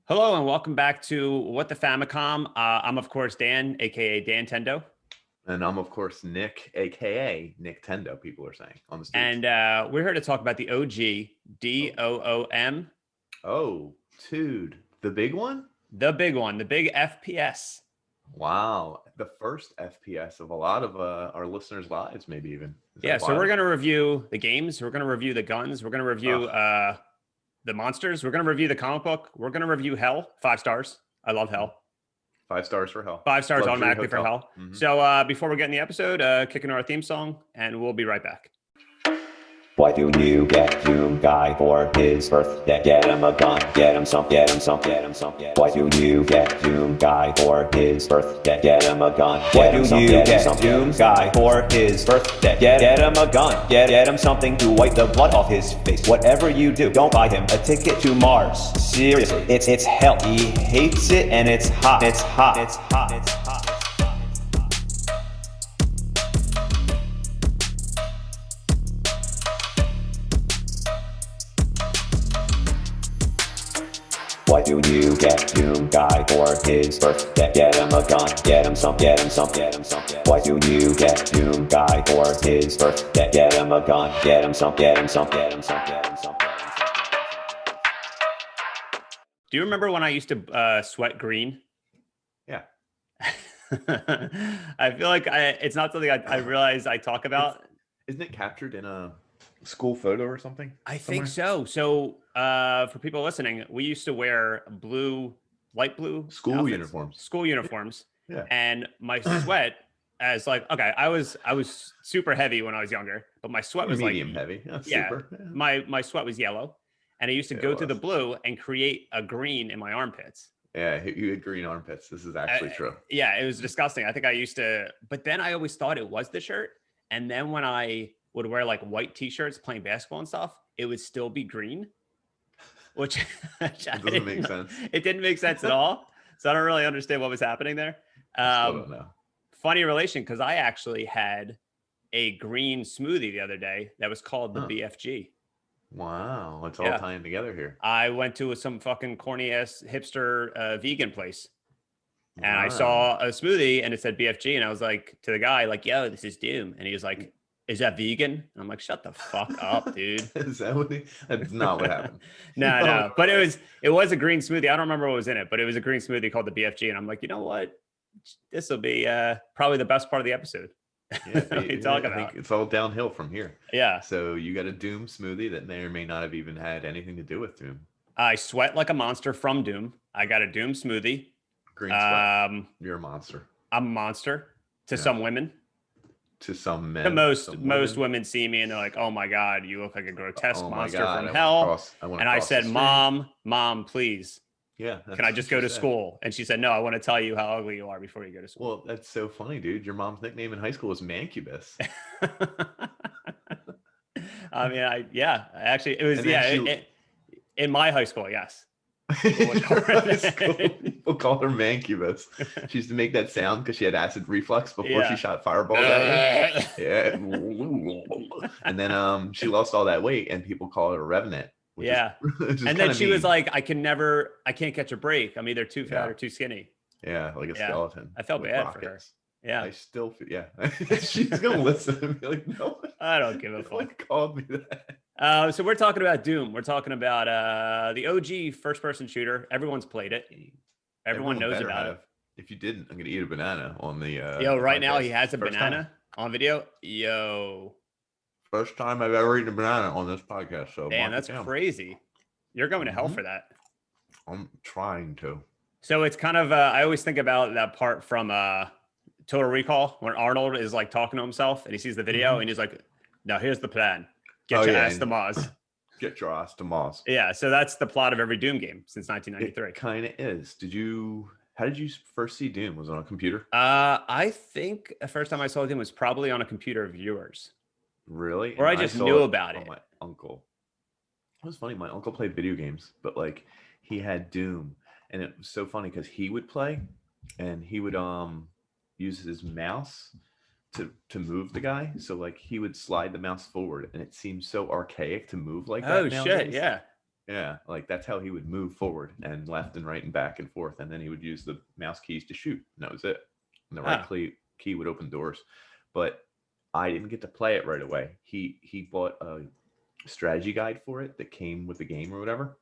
Hello and welcome back to What the Famicom. I'm of course Dan, aka Dan Tendo, And I'm, of course, Nick, aka Nick Tendo, people are saying on the streets. and we're here to talk about the OG DOOM, Oh, dude, the big one? the big one, the big FPS. Wow, the first FPS of a lot of our listeners' lives, maybe even. Is Yeah, that so we're wild? gonna review the games, we're gonna review the guns, we're gonna review Ugh. the monsters, we're gonna review the comic book, we're gonna review Hell, 5 stars. I love Hell. 5 stars for hell. 5 stars Luxury automatically for hotel. Hell. So before we get in the episode, kick into our theme song, and we'll be right back. Why do you get Doom Guy for his birthday? Get him a gun, get him some, get him some, get him some. Why do you get Doom Guy for his birthday? Get him a gun, get him some, get him some. Doom Guy for his birthday? Get him a gun, get him something to wipe the blood off his face. Whatever you do, don't buy him a ticket to Mars. Seriously, it's hell. He hates it and it's hot. It's hot. It's hot. It's hot. Why do you get Doom Guy for his birthday? Get him a gun, get him some, get him some, get him some. Why do you get Doom Guy for his birthday? Get him a gun, get him some, get him some, get him some, get him some. Do you remember when I used to sweat green? Yeah. I feel like it's not something I realize I talk about. Isn't it captured in a school photo or something? I think so. So for people listening, we used to wear light blue School outfits, uniforms. School uniforms. Yeah. And my sweat as like, okay, I was super heavy when I was younger, but my sweat was medium like heavy. Yeah, yeah, super. Yeah. my sweat was yellow. And I used to Yeah, go it through the was. blue and create a green in my armpits. Yeah, you had green armpits. This is actually true. Yeah, it was disgusting. I think I used to, but then I always thought it was the shirt. And then when I would wear like white t-shirts playing basketball and stuff, it would still be green, which It doesn't make sense. It didn't make sense at all. So I don't really understand what was happening there. I still don't know. Funny relation, because I actually had a green smoothie the other day that was called the B.F.G. Wow, it's all tying together here. I went to some fucking corny ass hipster vegan place. And I Wow. saw a smoothie and it said BFG. And I was like to the guy, like, yo, this is Doom. And he was like, is that vegan? And I'm like, shut the fuck up, dude. Is that what that's not what happened. No. But it was a green smoothie. I don't remember what was in it, but it was a green smoothie called the BFG. And I'm like, you know what? This will be probably the best part of the episode. Yeah, Talk I about. think it's all downhill from here. Yeah. So you got a Doom smoothie that may or may not have even had anything to do with Doom. I sweat like a monster from Doom. I got a Doom smoothie. Green sweat. You're a monster. I'm a monster to some women. To some men. To most women see me and they're like, "Oh my god, you look like a grotesque monster from hell." And I said, "Mom, please, yeah, can I just go to school?" And she said, "No, I want to tell you how ugly you are before you go to school." Well, that's so funny, dude. Your mom's nickname in high school was Mancubus. I mean, actually, it was in my high school, yes. People call her Mancubus. She used to make that sound because she had acid reflux before she shot fireballs at you. Yeah. And then she lost all that weight and people call her Revenant. And then she was like, I can't catch a break. I'm either too fat or too skinny. Yeah, like a skeleton. I felt bad for her. Yeah. I still feel, she's gonna listen and be like, no, I don't give a fuck. Called me that. So we're talking about Doom. We're talking about the OG first-person shooter. Everyone's played it. Everyone knows about it. If you didn't, I'm gonna eat a banana on the. Yo, right now he has a banana on video. Yo. First time I've ever eaten a banana on this podcast. So damn, that's crazy. You're going to hell for that. I'm trying to. So it's kind of I always think about that part from Total Recall when Arnold is like talking to himself and he sees the video and he's like, now here's the plan. Get your ass to Mars. Get your ass to Mars. Yeah, so that's the plot of every Doom game since 1993. It kind of is. How did you first see Doom? Was it on a computer? I think the first time I saw Doom was probably on a computer of yours. Really? Or I just knew about it. My uncle. It was funny. My uncle played video games, but like he had Doom. And it was so funny because he would play and he would use his mouse to move the guy. So like he would slide the mouse forward and it seemed so archaic to move like that. Oh shit, yeah. Yeah, like that's how he would move forward and left and right and back and forth, and then he would use the mouse keys to shoot, and that was it. And the right Ah, key would open doors. But I didn't get to play it right away. He bought a strategy guide for it that came with the game or whatever.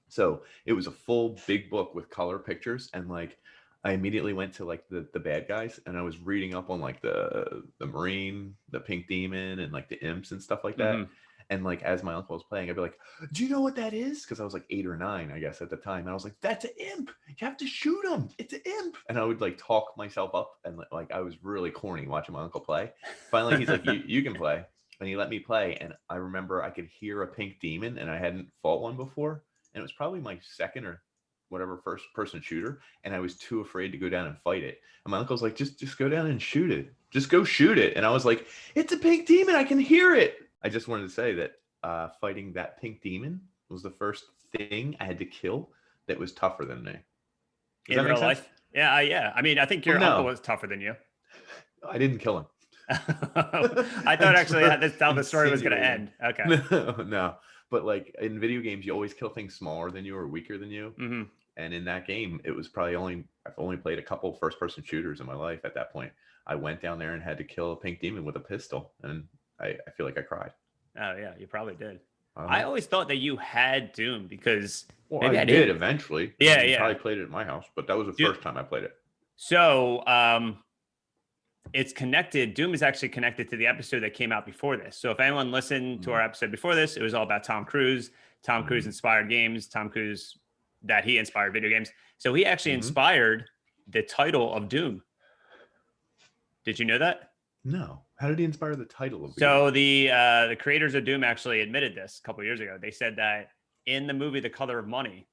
So it was a full big book with color pictures, and like I immediately went to like the bad guys, and I was reading up on like the Marine, the Pink Demon, and like the imps and stuff like that. mhm. And like as my uncle was playing, I'd be like, "Do you know what that is?" Because I was like 8 or 9, I guess, at the time. And I was like, "That's an imp. You have to shoot him. It's an imp." And I would like talk myself up, and like I was really corny watching my uncle play. Finally, he's like, "You can play," and he let me play. And I remember I could hear a pink demon, and I hadn't fought one before, and it was probably my second or whatever first person shooter, and I was too afraid to go down and fight it. And my uncle's like, just go down and shoot it. Just go shoot it. And I was like, "It's a pink demon. I can hear it." I just wanted to say that fighting that pink demon was the first thing I had to kill that was tougher than me. Does In that make real sense? life. Yeah, yeah. I mean, I think your Well, uncle no, was tougher than you. I didn't kill him. I thought Thanks actually for that's how the story was going to insinuating. end. Okay. No. But like in video games, you always kill things smaller than you or weaker than you. Hmm. And in that game, it was probably I've only played a couple first person shooters in my life at that point. I went down there and had to kill a pink demon with a pistol, and I feel like I cried. Oh yeah, you probably did. I Uh-huh. always thought that you had Doom because Well, maybe I I did didn't. eventually. Yeah, You yeah. probably played it at my house, but that was the Dude, first time I played it. so it's connected. Doom is actually connected to the episode that came out before this. So if anyone listened to our episode before this, it was all about Tom Cruise. Tom Cruise inspired games. Tom Cruise that he inspired video games. So he actually Mhm. inspired the title of Doom. Did you know that? No. How did he inspire the title of the So game? the creators of Doom actually admitted this a couple years ago. They said that in the movie The Color of Money,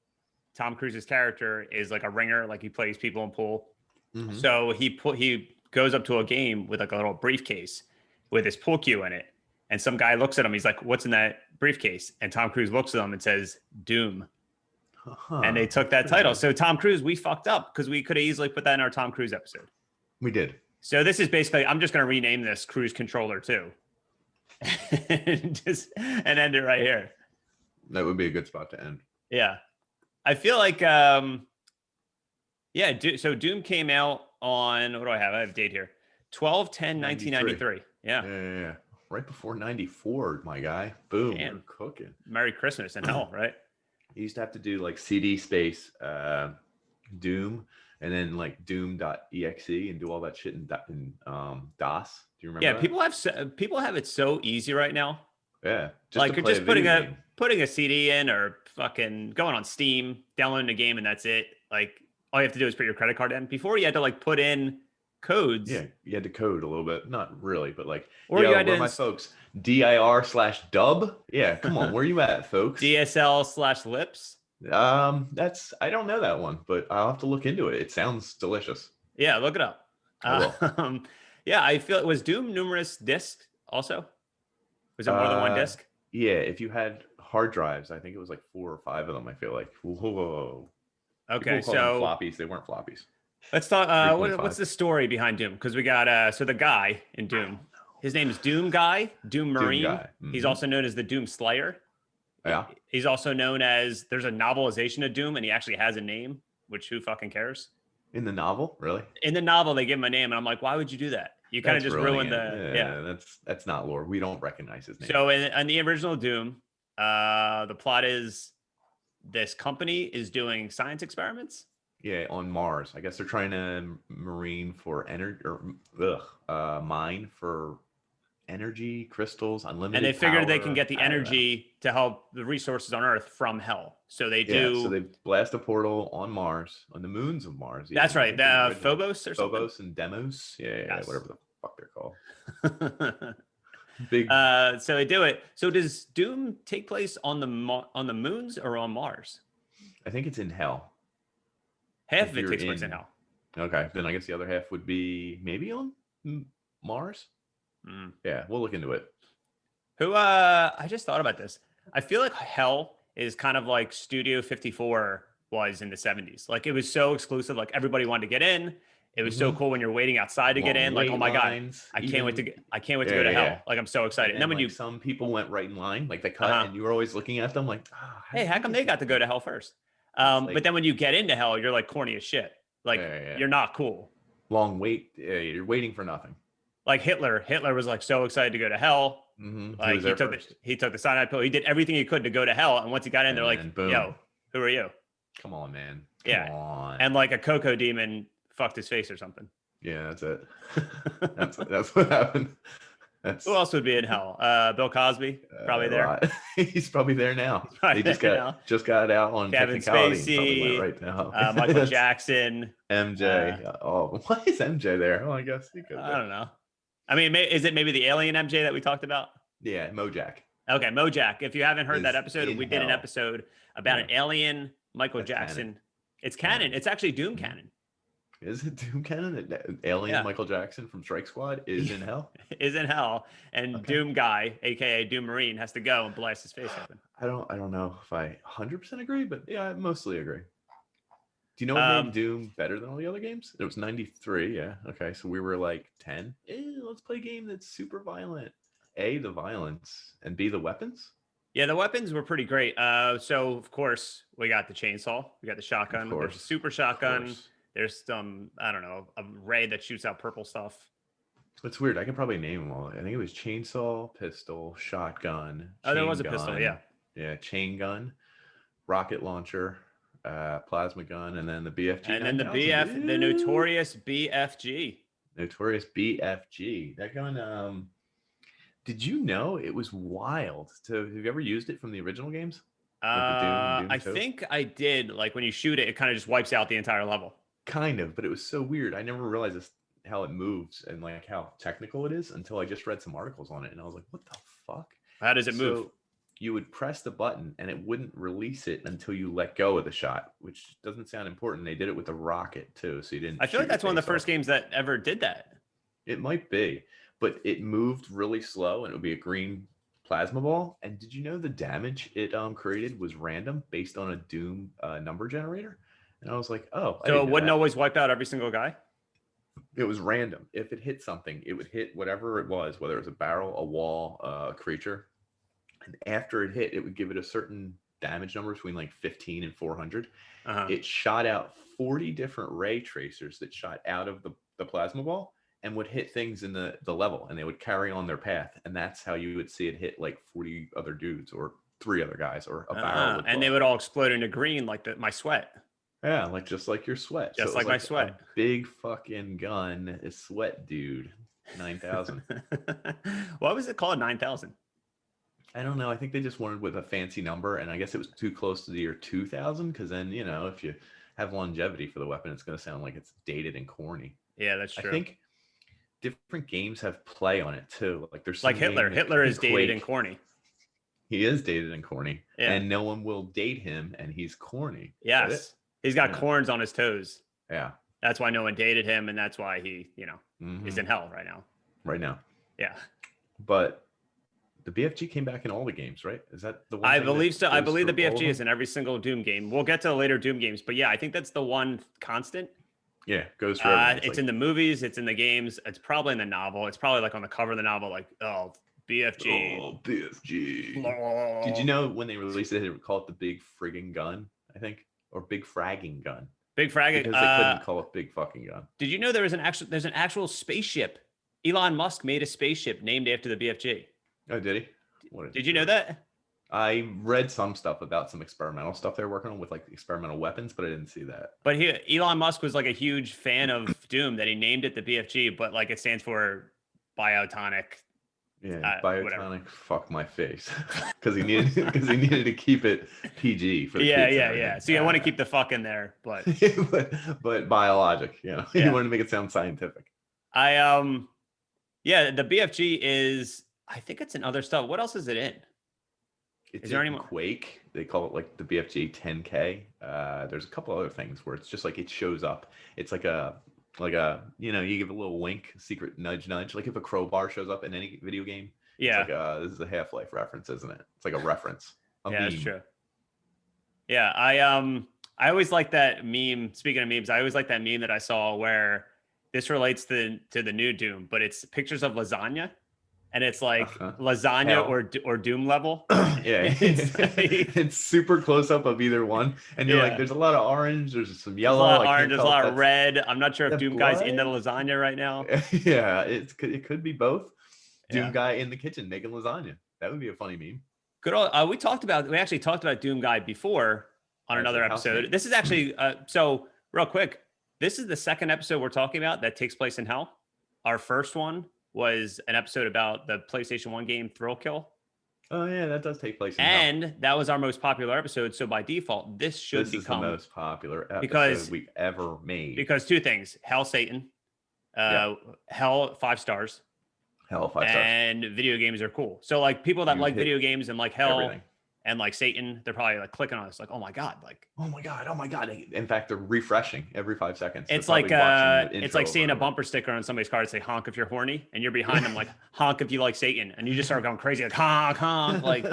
Tom Cruise's character is like a ringer, like he plays people in pool. Mhm. So he goes up to a game with like a little briefcase with his pool cue in it, and some guy looks at him. He's like, "What's in that briefcase?" And Tom Cruise looks at him and says, "Doom." And they took that Pretty title. good. So Tom Cruise, we fucked up because we could have easily put that in our Tom Cruise episode. We did. So this is basically, I'm just going to rename this Cruise Controller 2 and end it right here. That would be a good spot to end. Yeah. I feel like, so Doom came out on, what do I have? I have a date here. 12/10/1993. Yeah. Yeah. Right before 94, my guy. Boom. Damn. We're cooking. Merry Christmas and hell, right? You used to have to do like CD space Doom and then like Doom.exe and do all that shit in DOS. Do you remember Yeah, that? people have it so easy right now. Yeah. Like to you're play just a video game. putting a CD in or fucking going on Steam, downloading a game, and that's it. Like all you have to do is put your credit card in. Before you had to like put in codes. Yeah, you had to code a little bit. Not really, but like, Or yo, you had where to my folks? dir/dub? Yeah, come on, where you at, folks? DSL/lips. I don't know that one, but I'll have to look into it. It sounds delicious. Yeah, look it up. I will. Yeah, I feel it was Doom numerous discs also. Was it more than one disc? Yeah, if you had hard drives, I think it was like 4 or 5 of them. I feel like. Whoa. Okay, People call them so floppies. They weren't floppies. let's talk. 3.5. What's the story behind Doom? Because we got so the guy in Doom. His name is Doom Guy, Doom Marine. Guy. He's Mhm. also known as the Doom Slayer. Yeah. He's also known as, there's a novelization of Doom, and he actually has a name, which who fucking cares? In the novel, really? In the novel, they give him a name, and I'm like, why would you do that? You kind of That's just ruining ruined it. the Yeah. That's not lore. We don't recognize his name. So in the original Doom, the plot is this company is doing science experiments. Yeah, on Mars. I guess they're trying to marine for energy or mine for energy crystals, unlimited. And they figured they can power. get the I don't know. energy to help the resources on Earth from hell. So they Yeah, do. so they blast a portal on Mars, on the moons of Mars. That's even. I right. think in the The original. Phobos or something. Phobos and Demos. Yeah, Yes. whatever the fuck they're called. Big. So they do it. So does Doom take place on the moons or on Mars? I think it's in hell. Half If of it you're takes place in hell. Okay, then I guess the other half would be maybe on Mars. Yeah, we'll look into it. I just thought about this. I feel like hell is kind of like Studio 54 was in the 70s. Like it was so exclusive, like everybody wanted to get in. It was so cool when you're waiting outside to get Long in. Like, oh wait my god, lines, I can't wait to even- get, I can't wait to Yeah, go to yeah, hell. yeah. Like I'm so excited. And then when like you, some people went right in line, like they cut, Uh-huh. and you were always looking at them like, hey, how come they got to go to hell first? like- But then when you get into hell, you're like corny as shit. Like Yeah. you're not cool. long wait? Yeah, you're waiting for nothing. Like Hitler was like so excited to go to hell. He Like was there first. he took the cyanide pill. He did everything he could to go to hell. And once he got in, they're And like, then boom. yo, who are you? Come on, man. Yeah. Come on. And like a cocoa demon fucked his face or something. yeah, that's it. that's what happened. That's Who else would be in hell? Bill Cosby, probably a there. lot. He's probably there now. Probably He just there got now. just got out on Kevin technicality. And probably Spacey, went right now. Michael That's Jackson. MJ. Why is MJ there? Oh, I guess he could. I don't know. I mean, is it maybe the alien MJ that we talked about? Yeah, Mojack. Okay, Mojack. If you haven't heard Is that episode, in we did an hell. episode about an alien Michael That's Jackson. canon. It's canon. Canon. It's actually Doom Mhm. canon. Is it Doom Cannon? That Alien Yeah. Michael Jackson from Strike Squad is in hell? Is in hell, and Okay. Doom guy, aka Doom Marine, has to go and blast his face open. I don't know if I 100% agree, but yeah, I mostly agree. Do you know what Um, made Doom better than all the other games? It was 93, yeah. Okay, so we were like 10. Let's play a game that's super violent. A, the violence, and B, the weapons. Yeah, the weapons were pretty great. So of course we got the chainsaw, we got the shotgun, there's a course, super Of shotgun. course. There's some, I don't know, a ray that shoots out purple stuff. It's weird. I can probably name them all. I think it was chainsaw, pistol, shotgun. Oh, there chain was a pistol, gun, yeah. Yeah, chain gun, rocket launcher, plasma gun, and then the BFG. And then the 9000. the notorious BFG. Notorious BFG. That gun. Did you know it was wild? Have you ever used it from the original games? Like the Doom I 2? think I did. Like when you shoot it, it kind of just wipes out the entire level. Kind of, but it was so weird. I never realized how it moves and like how technical it is until I just read some articles on it, and I was like, "What the fuck?" How does it move? So you would press the button, and it wouldn't release it until you let go of the shot, which doesn't sound important. They did it with a rocket too, so you didn't. I feel like shoot that's your one of the face first off. games that ever did that. It might be, but it moved really slow, and it would be a green plasma ball. And did you know the damage it created was random based on a Doom number generator? And I was like, oh, I So didn't it know wouldn't that. always wipe out every single guy. It was random. If it hit something, it would hit whatever it was, whether it was a barrel, a wall, a creature. And after it hit, it would give it a certain damage number between like 15 and 400. Uh-huh. It shot out 40 different ray tracers that shot out of the plasma ball and would hit things in the level, and they would carry on their path. And that's how you would see it hit like 40 other dudes or 3 other guys, or a barrel. Would And they blow. would all explode into green like my sweat. Yeah, like just like your sweat. Just it was like my a sweat. big fucking gun, is sweat dude. 9,000. What was it called? 9,000. I don't know. I think they just wanted with a fancy number, and I guess it was too close to the year 2000. Because then, if you have longevity for the weapon, it's going to sound like it's dated and corny. Yeah, that's true. I think different games have play on it too. Like there's like some game Hitler. that- Hitler is dated Quake. and corny. He is dated and corny, Yeah. and no one will date him, and he's corny. Is that it? Yes. He's got Yeah. corns on his toes. Yeah. That's why no one dated him, and that's why he, is Mhm. in hell right now. Right now. Yeah. But the BFG came back in all the games, right? Is that the one? I thing that believe so. I goes believe the through all of BFG is them? in every single Doom game. We'll get to the later Doom games, but yeah, I think that's the one constant. Yeah, goes through. everything. It's in the movies. It's in the games. It's probably in the novel. It's probably like on the cover of the novel, like, oh, BFG. Oh, BFG. Lol. Did you know when they released it, they would call it the Big Friggin' Gun, I think, or Big Fragging Gun, Big Frag? because they couldn't call it Big Fucking Gun. Did you know there's an actual spaceship? Elon Musk made a spaceship named after the BFG. Oh, did he? What a Did you know jerk. that? I read some stuff about some experimental stuff they're working on with like experimental weapons, but I didn't see that. But Elon Musk was like a huge fan of Doom that he named it the BFG, but like it stands for biotonic. Yeah, whatever. biotonic. Fuck my face, because he needed to keep it PG for the Yeah, kids and yeah, yeah. everything. So I want to keep the fuck in there, but but biologic, Yeah. you wanted to make it sound scientific. Yeah, the BFG is. I think it's in other stuff. What else is it in? It's Is there in any more- Quake. They call it like the BFG 10K. There's a couple other things where it's just like it shows up. It's like a you give a little wink, secret nudge, like if a crowbar shows up in any video game. Yeah, It's like this is a Half-Life reference, isn't it? It's like a reference. yeah, that's meme. true. Yeah, I always like that meme. Speaking of memes, I always like that meme that I saw where this relates to the new Doom, but it's pictures of lasagna, and it's like lasagna Hell. or Doom level. Yeah, It's like- it's super close up of either one, and you're Yeah. like, there's a lot of orange, there's some There's yellow, a lot of I orange, can't there's a tell if lot of that's- red. I'm not sure if that Doom Guy's in the blood? lasagna right now. Yeah, it could be both. Doom Yeah. Guy in the kitchen making lasagna. That would be a funny meme. Good old, we actually talked about Doom Guy before on As a another house episode. name. This is actually so real quick. This is the second episode we're talking about that takes place in hell. Our first one was an episode about the PlayStation 1 game Thrill Kill. Oh yeah, that does take place in hell. And that was our most popular episode. So by default, this should This is become the most popular episode because- we've ever made. because two things: Hell Satan, Hell 5 stars, Hell, 5 stars. and video games are cool. So like people that You like hit video games and like Hell Everything. and like Satan, they're probably like clicking on us like, oh my God, like Oh my god! In fact, they're refreshing every 5 seconds. They're it's like probably watching the it's intro like seeing a over and over. bumper sticker on somebody's car that say honk if you're horny, and you're behind them like honk if you like Satan, and you just start going crazy like honk honk, like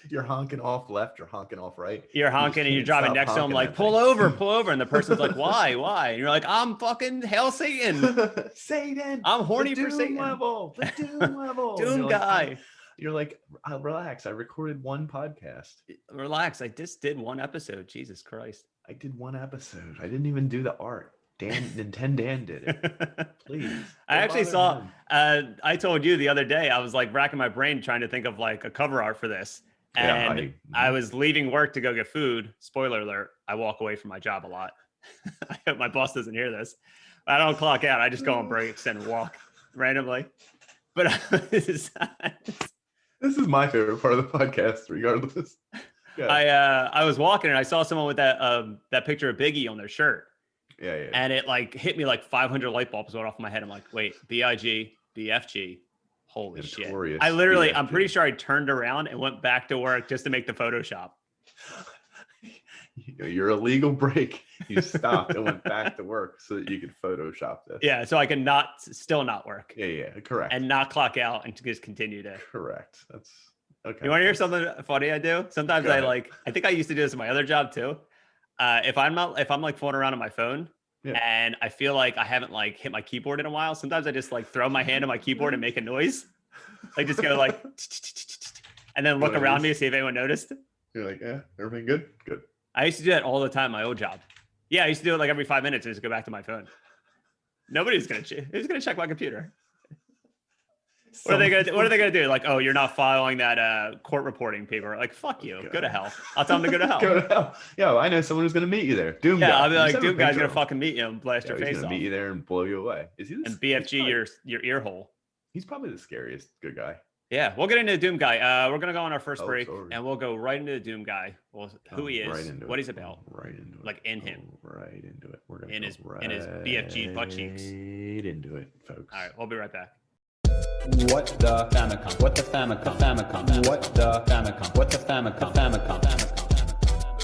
you're honking off left, you're honking off right. you're just honking and you're can't driving stop next to them honking like that pull over, and the person's like why, and you're like I'm fucking Hell Satan, thing. Satan. I'm horny the for Doom Satan. level. The Doom level. Doom You're like, Guy. You're like, relax. I recorded one podcast. Relax, I just did one episode. Jesus Christ. I did one episode. I didn't even do the art. Dan did it. Please. I don't actually bother saw him. I told you the other day, I was like racking my brain trying to think of like a cover art for this. Yeah, And I was leaving work to go get food. Spoiler alert, I walk away from my job a lot. I hope my boss doesn't hear this. I don't clock out. I just go on breaks and walk randomly. But This is my favorite part of the podcast, regardless. Yeah. I was walking and I saw someone with that picture of Biggie on their shirt. Yeah. And it like hit me like 500 light bulbs went off in my head. I'm like, wait, B.I.G, B.F.G. Holy shit. Notorious I literally, I'm B.F.G. pretty sure I turned around and went back to work just to make the Photoshop. Your illegal break. You stopped and went back to work so that you could Photoshop this. Yeah. So I can still not work Yeah. Correct. and not clock out and just continue to. Correct. That's okay. You want to hear something funny I do? Sometimes Go ahead. I think I used to do this in my other job too. If I'm like fooling around on my phone and I feel like I haven't like hit my keyboard in a while, sometimes I just like throw my hand on my keyboard and make a noise. I just go like, and then look around me to see if anyone noticed. You're like, yeah, everything good? Good. I used to do that all the time in my old job. Yeah, I used to do it like every 5 minutes and just go back to my phone. Nobody's gonna who's gonna check my computer. What are they gonna do? Like, oh, you're not filing that court reporting paper. Like, fuck you. Go to hell. I'll tell them to go to hell. Go to hell. Yo, I know someone who's gonna meet you there. Doom Yeah, guy. I'll be You like, sent him a Doom guy's picture gonna of him. fucking meet you and blast Yeah, your he's face gonna off. meet you there and blow you away. Is he? And BFG your ear hole. He's probably the scariest good guy. Yeah, we'll get into the Doom guy. We're gonna go on our first Oh, break, sorry. and we'll go right into the Doom guy. Well, who he Right is, into what it. he's about, Right into it. like in him. Right into it. We're gonna In go his- in his BFG butt cheeks. Right into it, folks. All right, we'll be right back. What the Famicom? What the Famicom? Famicom? What the Famicom? What the Famicom? Famicom?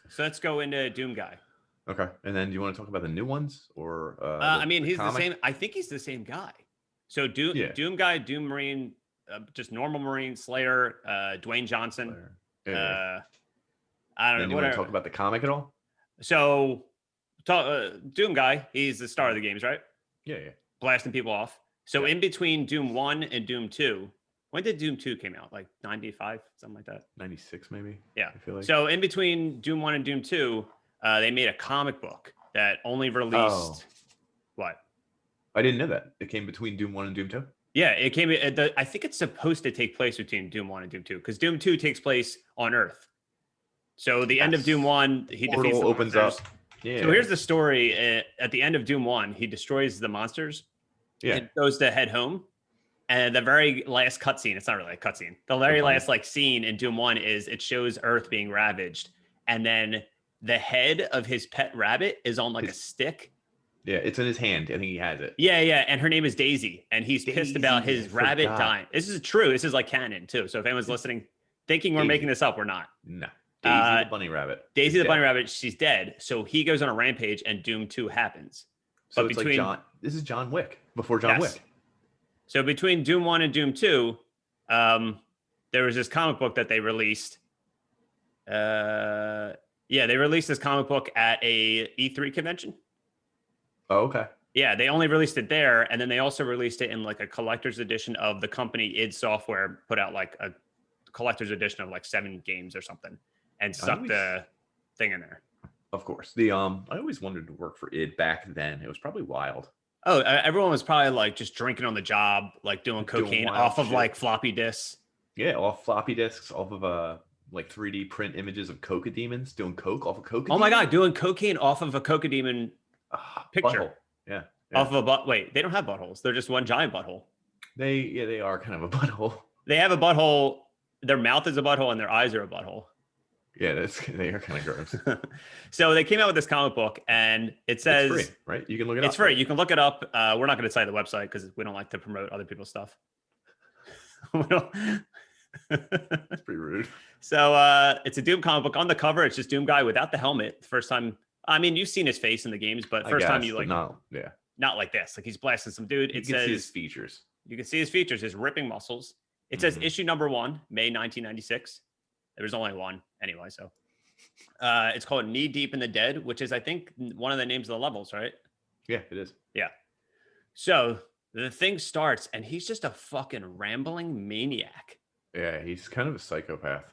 So let's go into Doom guy. Okay. And then do you want to talk about the new ones or I mean, he's comic? the same. I think he's the same guy. So Doom, Yeah. Doom guy, Doom Marine, just normal Marine, Slayer, Dwayne Johnson. Slayer. Yeah. I And don't you know. want to Whatever. talk about the comic at all? So, Doom guy, he's the star of the games, right? Yeah. Blasting people off. So Yeah. in between Doom 1 and Doom 2, when did Doom 2 came out? Like 95, something like that. 96 maybe. Yeah. I feel like. So in between Doom 1 and Doom 2, they made a comic book that only released Oh. what? I didn't know that. It came between Doom 1 and Doom 2. Yeah, it came. I think it's supposed to take place between Doom 1 and Doom 2 because Doom 2 takes place on Earth. So the end of Yes. Doom 1, he Portal defeats the opens monsters. up. Yeah. So here's the story. At the end of Doom 1, he destroys the monsters. Yeah. And goes to head home. And the very last cutscene, it's not really a cutscene. The very Okay. last like scene in Doom 1 is it shows Earth being ravaged. And then the head of his pet rabbit is on like a stick. Yeah, it's in his hand. I think he has it. Yeah, yeah. And her name is Daisy. And he's pissed about Daisy, his I rabbit forgot. dying. This is true. This is like canon too. So if anyone's listening, thinking we're Daisy. making this up, we're not. No. Daisy Uh, the bunny rabbit. Daisy is the bunny dead. rabbit, she's dead. So he goes on a rampage and Doom 2 happens. So but it's between- like this is John Wick before John Yes. Wick. So between Doom 1 and Doom 2, there was this comic book that they released. Yeah, they released this comic book at a E3 convention. Oh, okay. Yeah, they only released it there, and then they also released it in like a collector's edition of the company id Software put out like a collector's edition of like 7 games or something, and stuck the thing in there. Of course. I always wanted to work for id back then. It was probably wild. Oh, everyone was probably like just drinking on the job, like doing cocaine wild off of shit. like floppy disks. Yeah, off floppy disks, off of like 3D print images of cocodemons, doing coke off of cocodemon. Oh my god, doing cocaine off of a cocodemon picture. Butthole. Yeah. Off of a butt. Wait, they don't have buttholes. They're just one giant butthole. They are kind of a butthole. They have a butthole. Their mouth is a butthole and their eyes are a butthole. Yeah, they are kind of gross. So they came out with this comic book, and it says it's free, right? You can look it up. It's free. You can look it up. We're not going to cite the website because we don't like to promote other people's stuff. That's pretty rude. So it's a Doom comic book. On the cover, it's just Doom guy without the helmet. First time. I mean, you've seen his face in the games, but first time you like not like this. Like he's blasting some dude. You can see his features. You can see his features, his ripping muscles. It says issue number 1, May 1996. There was only one anyway, so it's called Knee Deep in the Dead, which is, I think, one of the names of the levels, right? Yeah, it is. Yeah. So the thing starts, and he's just a fucking rambling maniac. Yeah, he's kind of a psychopath.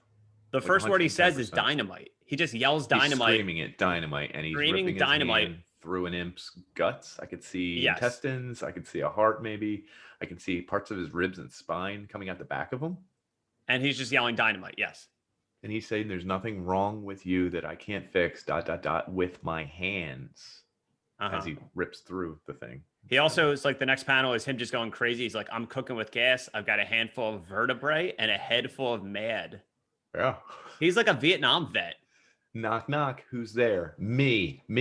The Like first word he says 110%. is dynamite. He just yells dynamite. He's screaming at dynamite, and he's Screaming ripping dynamite. his hand through an imp's guts. I could see Yes. intestines. I could see a heart, maybe. I can see parts of his ribs and spine coming out the back of him. And he's just yelling dynamite. Yes. And he's saying, "There's nothing wrong with you that I can't fix." ... with my hands. As he rips through the thing. He also is like, the next panel is him just going crazy. He's like, "I'm cooking with gas. I've got a handful of vertebrae and a head full of mad." Yeah. He's like a Vietnam vet. Knock, knock. Who's there? Me. Like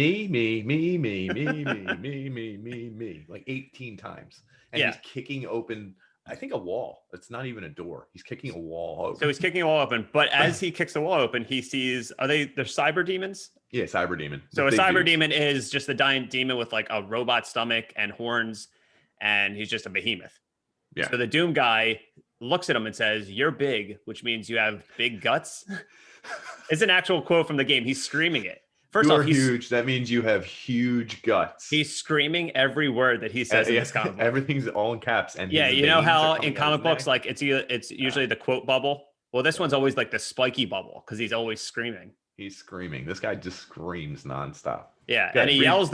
18 times. And he's kicking open, I think, a wall. It's not even a door. He's kicking a wall open. So he's kicking a wall open. But as he kicks the wall open, he sees, they're cyber demons? Yeah, cyber demon. So a cyber demon is just a giant demon with like a robot stomach and horns. And he's just a behemoth. Yeah. So the Doom guy looks at him and says, "You're big," which means you have big guts. It's an actual quote from the game. He's screaming it. First You're off, he's huge. That means you have huge guts. He's screaming every word that he says in this comic book. Everything's all in caps. And yeah, his you know veins how are coming in out comic his books, neck? like it's usually the quote bubble. Well, this one's always like the spiky bubble because he's always screaming. He's screaming. This guy just screams nonstop. Yeah, Good. and he yells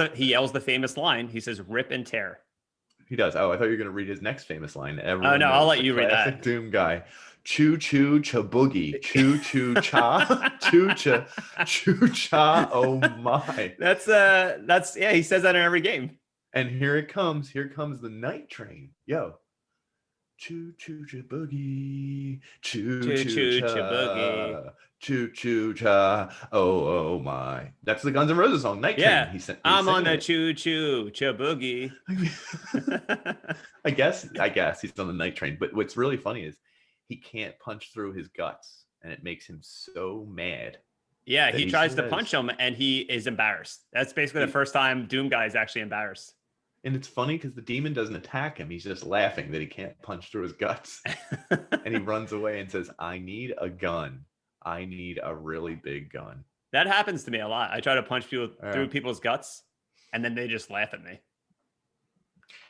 the famous line. He says, "Rip and tear." He does. Oh, I thought you were going to read his next famous line. Oh, no, I'll let you read that. Classic Doom guy. Choo choo cha boogie. Choo choo cha. Choo cha. Choo cha. Oh my. That's he says that in every game. And here it comes. Here comes the night train. Yo. Choo choo cha boogie. Choo choo cha boogie. Choo choo cha. Oh my. That's the Guns N' Roses song, Night Train. Yeah. I'm on the choo choo cha boogie. I guess he's on the night train. But what's really funny is he can't punch through his guts, and it makes him so mad. Yeah, he tries to punch him, and he is embarrassed. That's basically the first time Doom guy is actually embarrassed. And it's funny because the demon doesn't attack him. He's just laughing that he can't punch through his guts. And he runs away and says, "I need a gun. I need a really big gun." That happens to me a lot. I try to punch people through people's guts, and then they just laugh at me.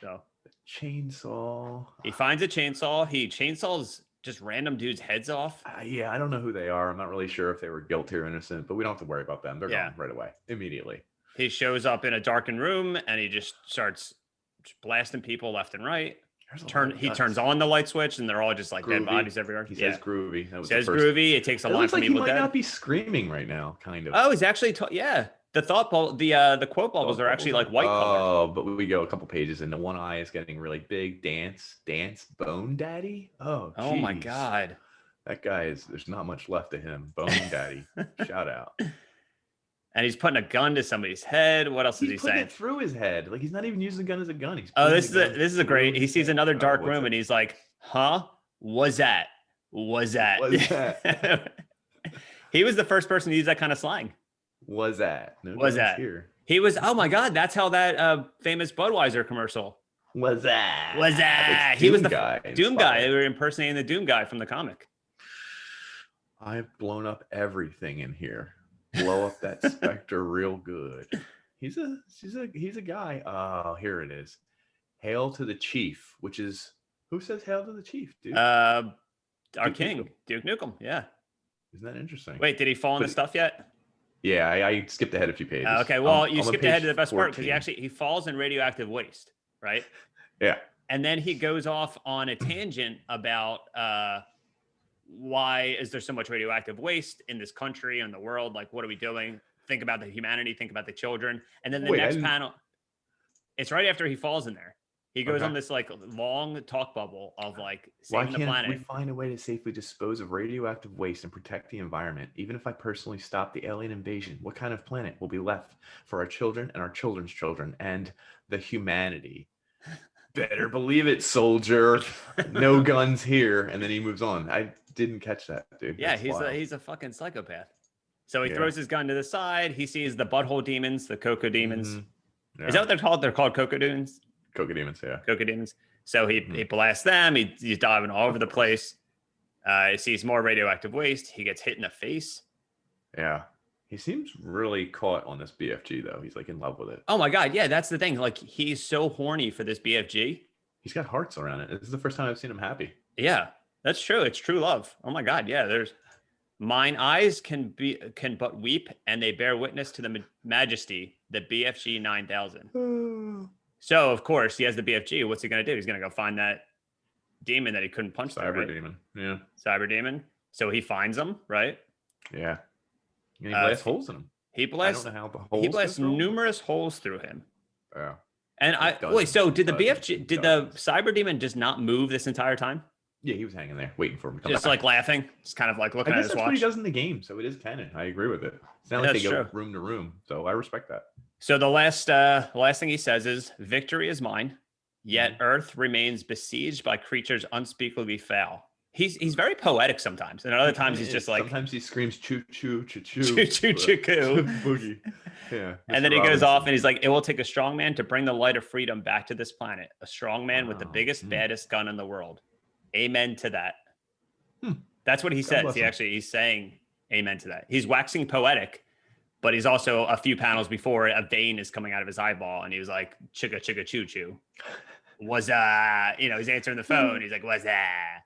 So chainsaw. He finds a chainsaw. He chainsaws just random dudes' heads off. Yeah, I don't know who they are. I'm not really sure if they were guilty or innocent, but we don't have to worry about them. They're gone right away, immediately. He shows up in a darkened room, and he just starts blasting people left and right. He turns on the light switch, and they're all just like groovy. Dead bodies everywhere. He says groovy. That was says groovy. It takes a line from Evil Dead. He might not be screaming right now, kind of. Oh, he's actually the thought bubble, the quote bubbles are actually like white color. Oh, but we go a couple pages, and the one eye is getting really big. Dance, Bone Daddy. Oh my God, that guy is. There's not much left of him. Bone Daddy. Shout out. And he's putting a gun to somebody's head. What else is he saying? It through his head. Like he's not even using the gun as a gun. This is a great. He sees another dark room, and he's like, "Huh? Was that? He was the first person to use that kind of slang. Was that? Here. He was. Oh my God, that's how that famous Budweiser commercial. Was that? He was the Doom guy. They were impersonating the Doom guy from the comic. I've blown up everything in here. blow up that Spectre real good. He's a guy. Oh, here it is. Hail to the Chief, which is who says hail to the Chief, dude? Our Duke king, Nukem. Duke Nukem. Yeah. Isn't that interesting? Wait, did he fall into stuff yet? Yeah, I skipped ahead a few pages. Okay, well, you I'm on skipped ahead page to the best part because 14. he falls in radioactive waste, right? Yeah. And then he goes off on a tangent about why is there so much radioactive waste in this country and the world? Like, what are we doing? Think about the humanity, think about the children. And then the next panel, it's right after he falls in there. He goes on this like long talk bubble of like saving the planet. Why can't we find a way to safely dispose of radioactive waste and protect the environment? Even if I personally stop the alien invasion, what kind of planet will be left for our children and our children's children and the humanity? Better believe it, soldier. No guns here. And then he moves on. I didn't catch that, dude. Yeah, That's he's a fucking psychopath. So he throws his gun to the side. He sees the butthole demons, the cocoa demons. Mm-hmm. Yeah. Is that what they're called? They're called cocoa demons. Cocoa demons, yeah. Cocoa demons. So he blasts them. He's diving all over the place. He sees more radioactive waste. He gets hit in the face. Yeah. He seems really caught on this B.F.G, though. He's like in love with it. Oh my God. Yeah, that's the thing. Like, he's so horny for this B.F.G. He's got hearts around it. This is the first time I've seen him happy. Yeah, that's true. It's true love. Oh my God. Yeah, there's mine eyes can but weep, and they bear witness to the majesty, the B.F.G. 9000. So, of course, he has the B.F.G. What's he going to do? He's going to go find that demon that he couldn't punch. Cyber demon. Yeah. Cyber demon. So he finds him, right? Yeah. And he blasts holes in him. He blasts, I don't know how the holes he blasts numerous holes through him. Yeah. And wait, so did the B.F.G., did the cyber demon just not move this entire time? Yeah, he was hanging there waiting for him to come just back. like laughing, just kind of like looking at his watch. That's what he does in the game, so it is canon. I agree with it. It's not like they go room to room, so I respect that. So the last thing he says is, "Victory is mine, yet Earth remains besieged by creatures unspeakably foul." He's very poetic sometimes, and other times he's just like. Sometimes he screams "choo choo choo choo choo choo choo choo." Boogie. Yeah. And then he goes off and he's like, "It will take a strong man to bring the light of freedom back to this planet. A strong man with the biggest, baddest gun in the world. Amen to that." That's what he says. He's saying amen to that. He's waxing poetic, but he's also a few panels before a vein is coming out of his eyeball, and he was like, "Chugga chugga choo choo." Was he's answering the phone. He's like, "Was that?"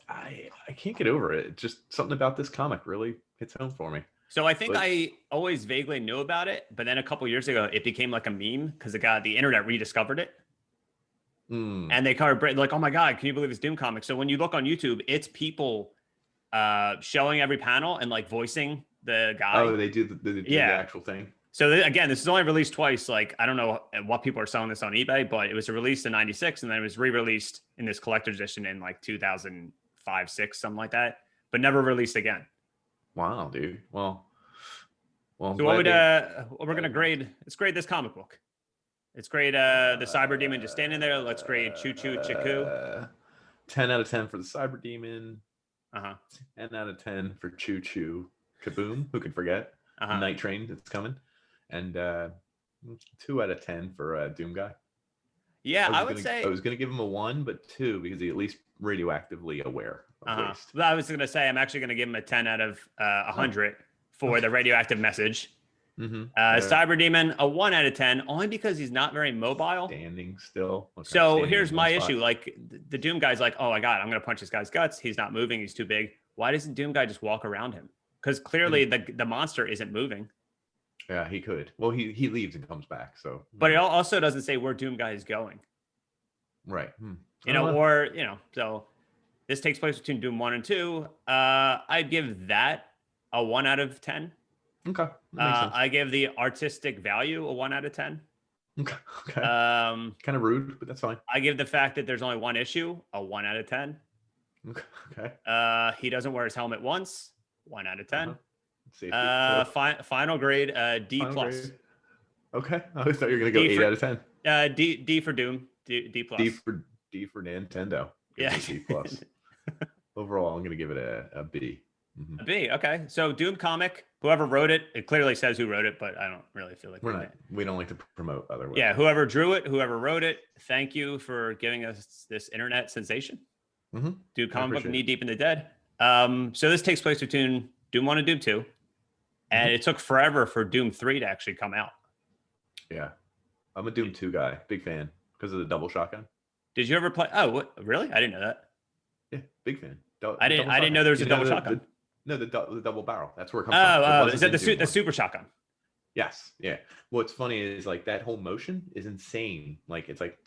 I can't get over it. It's just something about this comic really hits home for me. So I think I always vaguely knew about it, but then a couple years ago, it became like a meme because the internet rediscovered it. And they covered like, "Oh my God, can you believe it's Doom comic?" So when you look on YouTube, it's people showing every panel and like voicing the guy. Oh, they do the actual thing. So again, this is only released twice. Like, I don't know what people are selling this on eBay, but it was released in '96, and then it was re-released in this collector's edition in like 2005, 6, something like that, but never released again. Wow, dude. Well. So what would we're gonna grade? Let's grade this comic book. Let's grade the cyber demon just standing there. Let's grade Choo Choo Chiku. 10 out of 10 for the cyber demon. 10 out of 10 for Choo Choo Kaboom. Who can forget? Night Train that's coming. And 2 out of 10 for Doom Guy. Yeah, I would say I was gonna give him a 1, but 2 because he at least radioactively aware of waste. Well, I was gonna say I'm actually gonna give him a 10 out of 100 for the radioactive message. Cyber Demon a 1 out of 10, only because he's not very mobile. Standing still. So here's my issue: like the Doom guy's like, "Oh my God, I'm gonna punch this guy's guts. He's not moving. He's too big." Why doesn't Doom guy just walk around him? Because clearly the monster isn't moving. Yeah, he could. Well, he leaves and comes back. So, but it also doesn't say where Doom guy is going. Right. So this takes place between Doom 1 and 2. I'd give that a 1 out of 10. Okay. I give the artistic value a 1 out of 10. Okay. Kind of rude, but that's fine. I give the fact that there's only one issue a 1 out of 10. Okay. He doesn't wear his helmet once. 1 out of 10. Final grade D plus. Grade. Okay. I thought you were gonna go 8 out of 10. D for Doom. D plus. D for Nintendo. Yeah. D plus. Overall, I'm gonna give it a B. A B. Okay. So Doom comic. Whoever wrote it, it clearly says who wrote it, but I don't really feel like we don't like to promote other ways. Yeah. Whoever drew it, whoever wrote it, thank you for giving us this internet sensation. Mm-hmm. Doom comic book knee deep in the dead. So this takes place between Doom 1 and Doom 2. and it took forever for Doom 3 to actually come out. Yeah, I'm a Doom 2 guy, big fan because of the double shotgun. Did you ever play? Oh, what, really? I didn't know that. Yeah, big fan. I didn't know there was a double shotgun. The double barrel. That's where it comes from. Oh, is that the super shotgun? Yes. Yeah. What's funny is like that whole motion is insane. Like it's like,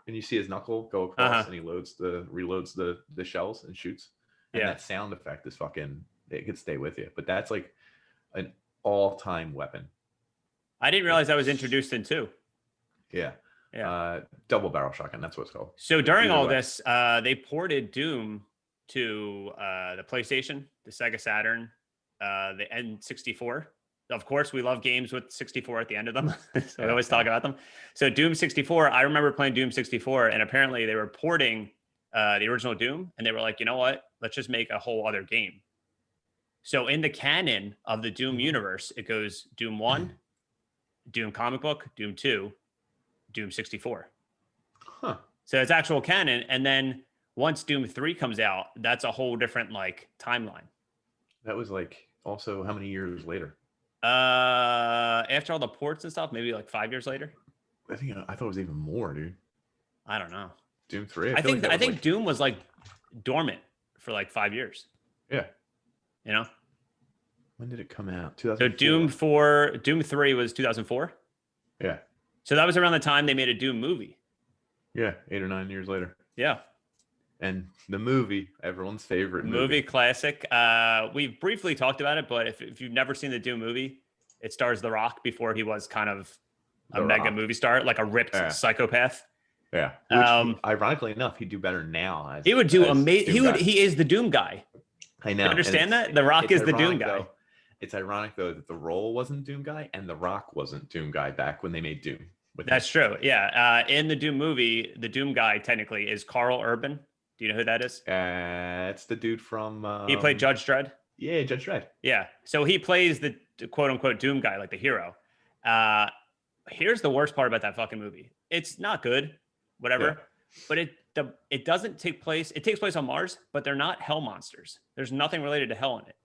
and you see his knuckle go across, and he reloads the shells and shoots. And that sound effect is fucking. It could stay with you, but that's like an all-time weapon. I didn't realize that was introduced in 2. Yeah. Double barrel shotgun. That's what it's called. So during all this, they ported Doom to the PlayStation, the Sega Saturn, the N64. Of course, we love games with 64 at the end of them. So we always talk about them. So Doom 64, I remember playing Doom 64, and apparently they were porting the original Doom, and they were like, you know what? Let's just make a whole other game. So in the canon of the Doom universe, it goes Doom 1, Doom comic book, Doom 2, Doom 64. Huh. So it's actual canon. And then once Doom 3 comes out, that's a whole different like timeline. That was like also how many years later? After all the ports and stuff, maybe like 5 years later. I thought it was even more, dude. I don't know. Doom 3. I think Doom was like dormant for like 5 years. Yeah. You know? When did it come out? 2004. So Doom 3 was 2004. Yeah. So that was around the time they made a Doom movie. Yeah, 8 or 9 years later. Yeah. And the movie, everyone's favorite movie classic. We've briefly talked about it, but if you've never seen the Doom movie, it stars The Rock before he was kind of a mega movie star, like a ripped psychopath. Yeah. Which, ironically enough, he'd do better now. He would do amazing. He is the Doom guy. I know. You understand that? The Rock is the Doom guy. It's ironic though that the role wasn't Doom guy and The Rock wasn't Doom guy back when they made Doom. That's true. Yeah. In the Doom movie, the Doom guy technically is Carl Urban. Do you know who that is? It's the dude from. He played Judge Dredd. Yeah, Judge Dredd. Yeah. So he plays the quote unquote Doom guy, like the hero. Here's the worst part about that fucking movie. It's not good, whatever, but it doesn't take place. It takes place on Mars, but they're not hell monsters. There's nothing related to hell in it.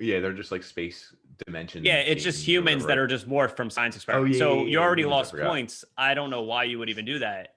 Yeah, they're just like space dimension. Yeah, it's just humans that are just morphed from science experiments. You already lost points. I don't know why you would even do that.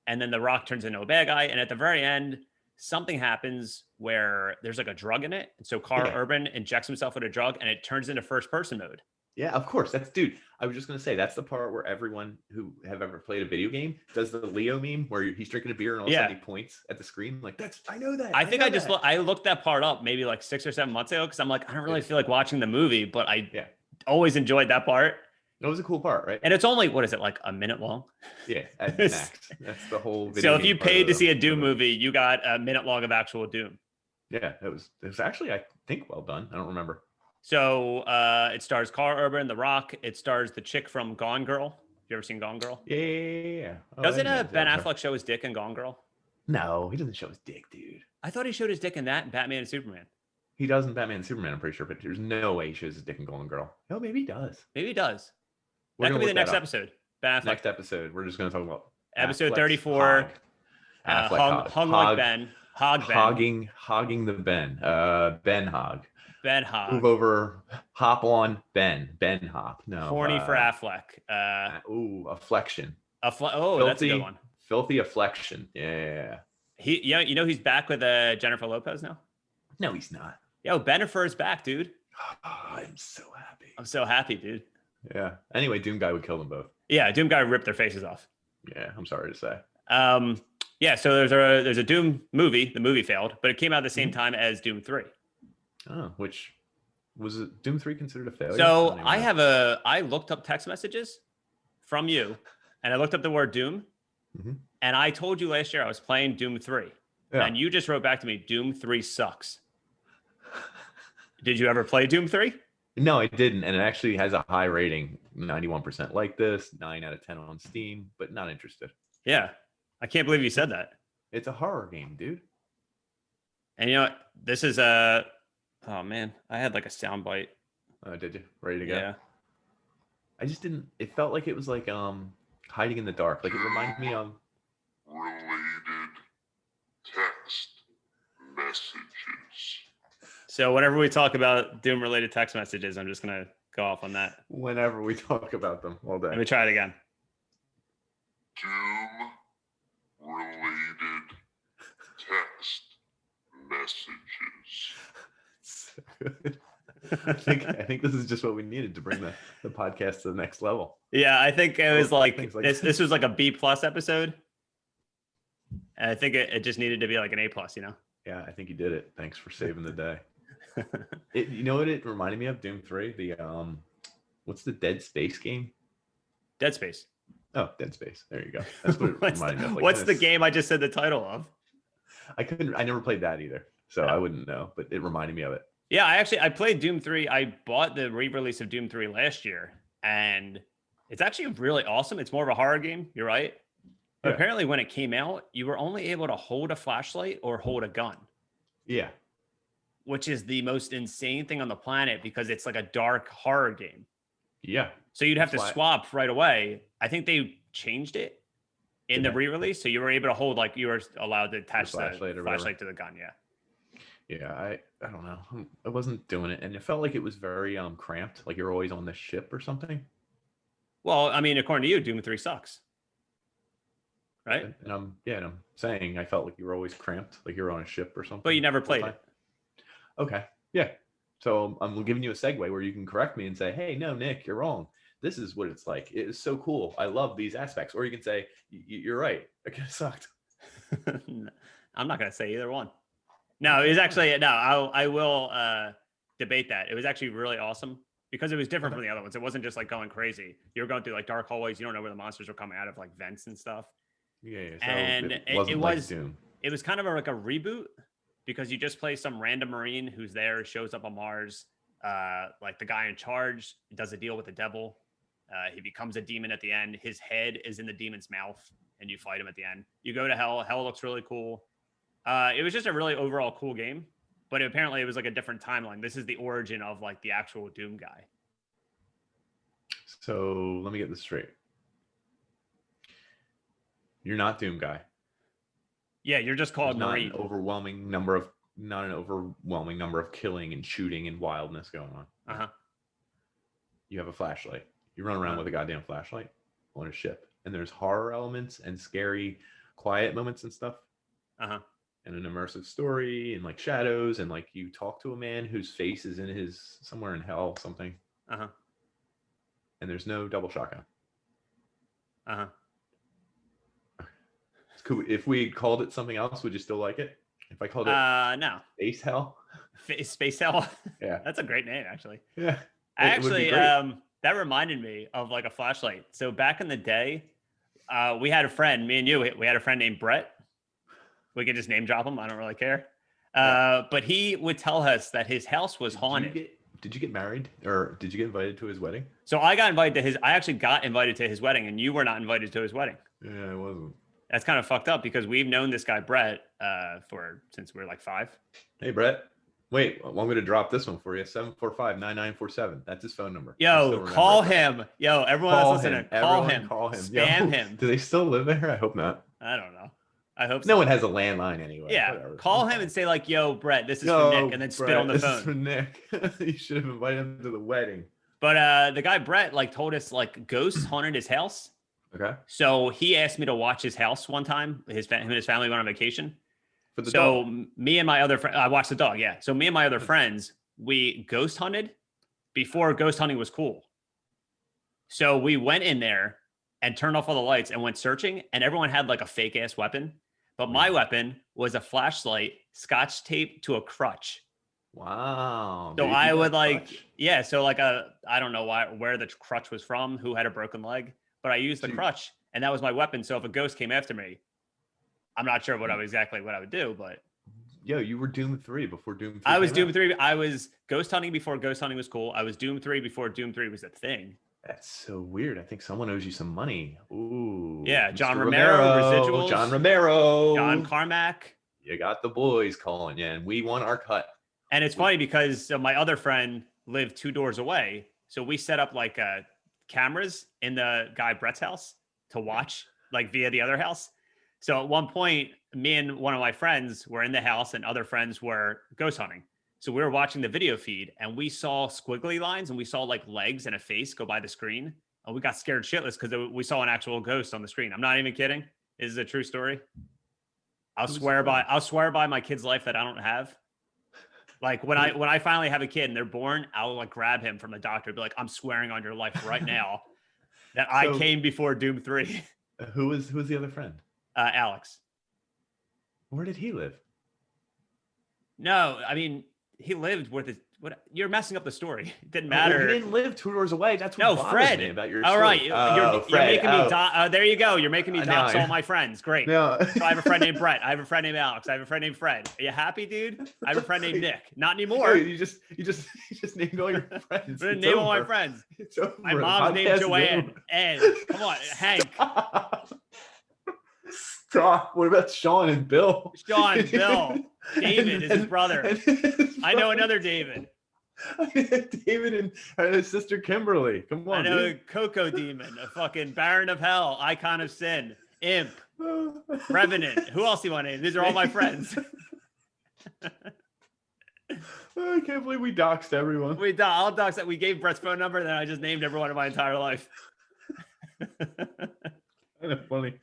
And then The Rock turns into a bad guy. And at the very end, something happens where there's like a drug in it. And so Carl Urban injects himself with a drug and it turns into first person mode. Yeah, of course. Dude, I was just going to say, that's the part where everyone who have ever played a video game does the Leo meme where he's drinking a beer and all of a sudden he points at the screen. Like, I know that. I looked that part up maybe like 6 or 7 months ago because I'm like, I don't really feel like watching the movie, but I always enjoyed that part. It was a cool part, right? And it's only, what is it, like a minute long? Yeah, at max. That's the whole video. So if you paid to see a Doom movie, you got a minute long of actual Doom. Yeah, it was actually, I think, well done. I don't remember. So it stars Carl Urban, The Rock. It stars the chick from Gone Girl. You ever seen Gone Girl? Yeah. Doesn't Ben Affleck show his dick in Gone Girl? No, he doesn't show his dick, dude. I thought he showed his dick in that in Batman and Superman. He does in Batman and Superman, I'm pretty sure, but there's no way he shows his dick in Gone Girl. No, maybe he does. Maybe he does. That could be the next episode. Ben Affleck. Next episode, we're just going to talk about episode 34. Hung like Ben. Hogging the Ben. Ben Hog. Ben Hog. Move over. Hop on Ben Hop. No. Horny for Affleck. Afflection. That's a good one. Filthy afflection. Yeah. You know he's back with Jennifer Lopez now? No, he's not. Yo, Bennifer is back, dude. I'm so happy. I'm so happy, dude. Yeah. Anyway, Doom Guy would kill them both. Yeah, Doom Guy ripped their faces off. Yeah, I'm sorry to say. Yeah, so there's a Doom movie. The movie failed, but it came out at the same time as Doom 3. Oh, which was it? Doom 3 considered a failure? So I looked up text messages from you, and I looked up the word Doom, and I told you last year I was playing Doom 3, and you just wrote back to me, Doom 3 sucks. Did you ever play Doom 3? No, I didn't, and it actually has a high rating, 91% like this, 9 out of 10 on Steam, but not interested. Yeah, I can't believe you said that. It's a horror game, dude. And you know what? This is a... Oh, man. I had like a sound bite. Oh, did you? Ready to go? Yeah. I just didn't... It felt like it was like hiding in the dark. Like it reminded me of... Related text messages. So whenever we talk about Doom related text messages, I'm just gonna go off on that. Whenever we talk about them all Let day. me try it again. Doom related text messages. So good. I think this is just what we needed to bring the podcast to the next level. Yeah, I think it was like Things like this. that. This was like a B+ episode. And I think it just needed to be like an A+. You know. Yeah, I think you did it. Thanks for saving the day. You know what it reminded me of? Doom 3. The what's the Dead Space game? Dead Space. Oh, Dead Space. There you go. That's what it What's reminded me of. Like, what's the kinda game I just said the title of? I never played that either, so I wouldn't know. But it reminded me of it. Yeah, I played Doom 3. I bought the re-release of Doom 3 last year, and it's actually really awesome. It's more of a horror game. You're right. But Yeah. apparently, when it came out, you were only able to hold a flashlight or hold a gun, Yeah. which is the most insane thing on the planet because it's like a dark horror game. Yeah. So you'd have to That's why- swap right away. I think they changed it in the Okay. re-release, so you were able to hold like you were allowed to attach the flashlight or whatever. flashlight to the gun. Yeah. Yeah, I don't know. I wasn't doing it, and it felt like it was very cramped. Like you're always on the ship or something. Well, I mean, according to you, Doom 3 sucks, right? And I'm saying I felt like you were always cramped, like you were on a ship or something. But you never all the played time. it. Okay, yeah. So I'm giving you a segue where you can correct me and say, "Hey, no, Nick, you're wrong. This is what it's like. It is so cool. I love these aspects." Or you can say, "You're right. It kind of sucked." I'm not going to say either one. No, it was actually no. I will debate that. It was actually really awesome because it was different from the other ones. It wasn't just like going crazy. You were going through like dark hallways. You don't know where the monsters were coming out of, like vents and stuff. Yeah. So And it it wasn't like was- Doom. It was kind of like a reboot because you just play some random Marine who's there, shows up on Mars. Like the guy in charge does a deal with the devil. He becomes a demon at the end. His head is in the demon's mouth, and you fight him at the end. You go to hell. Hell looks really cool. It was just a really overall cool game, but apparently it was like a different timeline. This is the origin of like the actual Doom guy. So let me get this straight. You're not Doom guy. Yeah, you're just called There's not Marine. an overwhelming number of killing and shooting and wildness going on. Uh-huh. You have a flashlight. You run around with a goddamn flashlight on a ship, and there's horror elements and scary, quiet moments and stuff. Uh-huh. And an immersive story and like shadows, and like you talk to a man whose face is in his somewhere in hell something. Uh-huh. And there's no double shotgun. Uh-huh. If we called it something else, would you still like it? If I called it No. Space Hell? Space Hell. Yeah. That's a great name, actually. Yeah. Actually, It would be great. that reminded me of like a flashlight. So back in the day, we had a friend, me and you, we had a friend named Brett. We could just name drop him. I don't really care. But he would tell us that his house was haunted. Did you get married, or did you get invited to his wedding? So I actually got invited to his wedding, and you were not invited to his wedding. Yeah, I wasn't. That's kind of fucked up because we've known this guy Brett since we were like 5. Hey, Brett. Wait, I'm going to drop this one for you. 745-9947. That's his phone number. I still Yo, remember call it. him. Yo, everyone Call that's listening, him. call Everyone him. Call him. Spam Yo, him. Do they still live there? I hope not. I don't know. I hope so. No one has a landline anyway. Yeah, Whatever. call him and say like, "Yo, Brett, this is Yo, for Nick," and then spit Brett, on the this is phone. for Nick. You should have invited him to the wedding. But the guy Brett like told us like ghosts haunted his house. Okay. So he asked me to watch his house one time. Him and his family went on vacation. For the So dog. me and my other friend, I watched the dog. Yeah. So me and my other friends, we ghost hunted before ghost hunting was cool. So we went in there and turned off all the lights and went searching, and everyone had like a fake ass weapon. But my weapon was a flashlight scotch taped to a crutch. Wow. So dude, I you would got like, clutch. yeah. So like I don't know where the crutch was from, who had a broken leg, but I used the So you- crutch, and that was my weapon. So if a ghost came after me, I'm not sure what I would do, but Yo, you were Doom 3 before Doom 3. I was came Doom out. 3. I was ghost hunting before ghost hunting was cool. I was Doom 3 before Doom 3 was a thing. That's so weird. I think someone owes you some money. Ooh. Yeah, John Mr. Romero, residuals. John Romero. John Carmack. You got the boys calling you, and we won our cut. And it's funny because my other friend lived 2 doors away. So we set up like cameras in the guy Brett's house to watch like via the other house. So at one point, me and one of my friends were in the house and other friends were ghost hunting. So we were watching the video feed and we saw squiggly lines and we saw like legs and a face go by the screen. And we got scared shitless because we saw an actual ghost on the screen. I'm not even kidding. This is a true story. I'll swear by my kid's life that I don't have. Like when I finally have a kid and they're born, I'll like grab him from the doctor and be like, I'm swearing on your life right now that I came before Doom 3. Who's the other friend? Alex. Where did he live? No, I mean, he lived with his. What? You're messing up the story. It didn't matter. He didn't live 2 doors away. That's what bothers Fred. me about your All story. right, you're making me. There you go. You're making me dox No, all my friends. Great. No. So I have a friend named Brett. I have a friend named Alex. I have a friend named Fred. Are you happy, dude? I have a friend named Nick. Not anymore. You just named all your friends. I'm gonna name all my friends. It's over. My mom's named Joanne. Ed. Come on, Hank. Stop. What about Sean and Bill? Sean, Bill, David is his brother. I know another David. David and his sister Kimberly. Come on. I know dude. a Coco Demon, a fucking Baron of Hell, Icon of Sin, Imp, Revenant. Who else do you want to name? These are all my friends. I can't believe we doxed everyone. I'll dox that. We gave Brett's phone number, and then I just named everyone in my entire life. Kind of funny.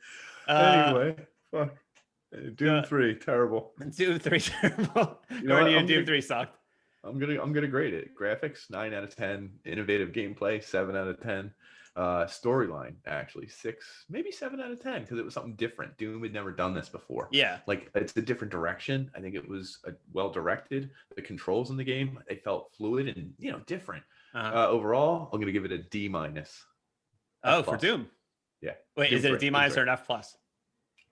Anyway, fuck. Doom 3, terrible. Doom 3, terrible. What? Doom 3 sucked. I'm gonna grade it. Graphics 9 out of 10. Innovative gameplay 7 out of 10. Storyline actually 6, maybe 7 out of 10 because it was something different. Doom had never done this before. Yeah, like it's a different direction. I think it was well directed. The controls in the game, they felt fluid and different. Overall, I'm gonna give it a D-. Oh, for Doom. Yeah. Wait, Doom is it a 3. D- or an F+?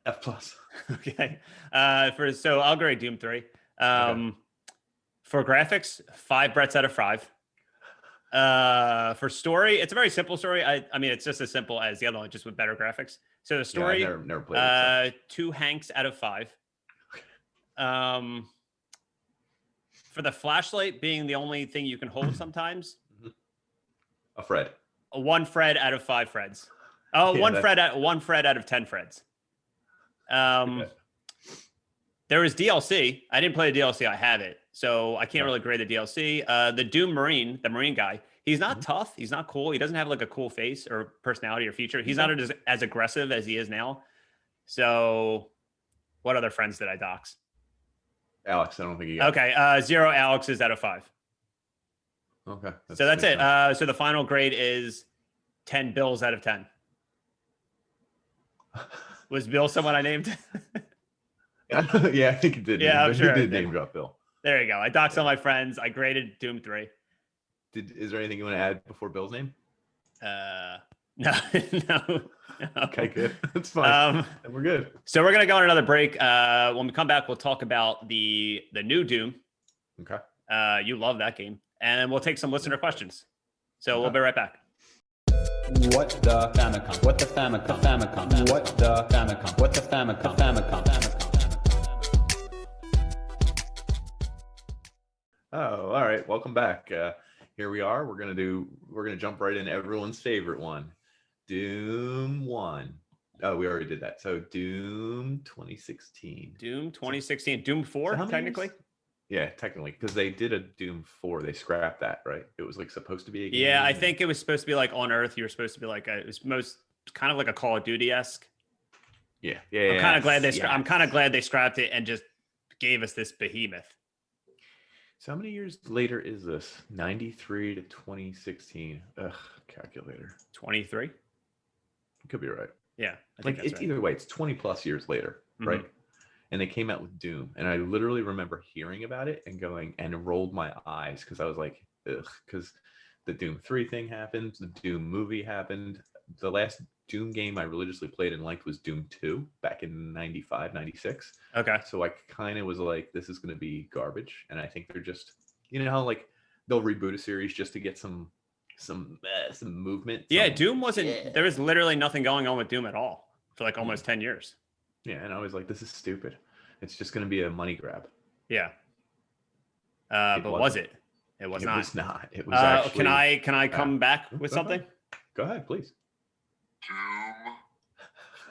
F+. Okay. So I'll grade Doom 3. Okay. For graphics, 5 Bretts out of 5. For story, it's a very simple story. I mean, it's just as simple as the other one, just with better graphics. So the story, I never played it. 2 Hanks out of 5. For the flashlight being the only thing you can hold sometimes, A Fred. 1 Fred out of 5 Freds. Oh, Yeah, one Fred out of 10 Freds. There was DLC. I didn't play the DLC. I have it, so I can't really grade the DLC. The Doom Marine, the Marine guy, he's not tough. He's not cool. He doesn't have like a cool face or personality or feature. He's not as aggressive as he is now. So, what other friends did I dox? Alex, I don't think he got Okay, 0 Alex's out of 5. Okay. So that's it. So the final grade is 10 Bills out of 10. Was Bill someone I named? Yeah, I think it did. Yeah, I'm sure He it did did. name drop Bill. There you go. I doxed all my friends. I graded Doom 3. Is there anything you want to add before Bill's name? No. Okay, good. That's fine. And we're good. So we're gonna go on another break. When we come back, we'll talk about the new Doom. Okay. You love that game, and then we'll take some listener questions. So we'll be right back. What the Famicom? What the Famicom? Famicom? What the Famicom? What the Famicom? Famicom? Oh, all right. Welcome back. Here we are. We're gonna jump right in everyone's favorite one, Doom 1. Oh, we already did that. So Doom 2016. Doom 2016. Doom 4, So technically. Yeah, technically, because they did a Doom 4. They scrapped that, right? It was like supposed to be a game. Yeah, I think it was supposed to be like on Earth. You were supposed to be like it was kind of like a Call of Duty-esque. Yeah. I'm kind of glad I'm kind of glad they scrapped it and just gave us this behemoth. So how many years later is this? 93 to 2016. Ugh, calculator. 23. Could be right. Yeah, I think Like that's it's right. either way. It's 20 plus years later, right? And they came out with Doom, and I literally remember hearing about it and going and rolled my eyes because I was like, ugh, because the Doom 3 thing happened, the Doom movie happened. The last Doom game I religiously played and liked was Doom 2 back in 95, 96. Okay. So I kind of was like, this is going to be garbage. And I think they're just, how like they'll reboot a series just to get some movement. Yeah, Doom wasn't. There was literally nothing going on with Doom at all for like almost 10 years. Yeah, and I was like, this is stupid. It's just going to be a money grab. Yeah. But was it? It was not. It was not. It was actually. Can I come back with something? Go ahead, please. Doom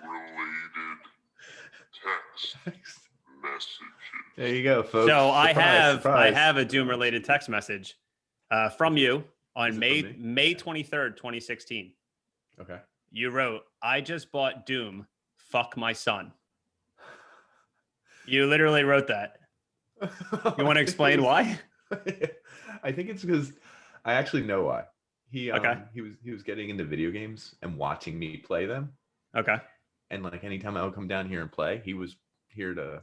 related text messages. There you go, folks. So I Surprise. have a Doom related text message from you on Is it May from me? 23rd, 2016. Okay. You wrote, "I just bought Doom. Fuck my son." You literally wrote that. You want to explain why? I think it's because I actually know why. He Okay. he was getting into video games and watching me play them. Okay. And like anytime I would come down here and play, he was here to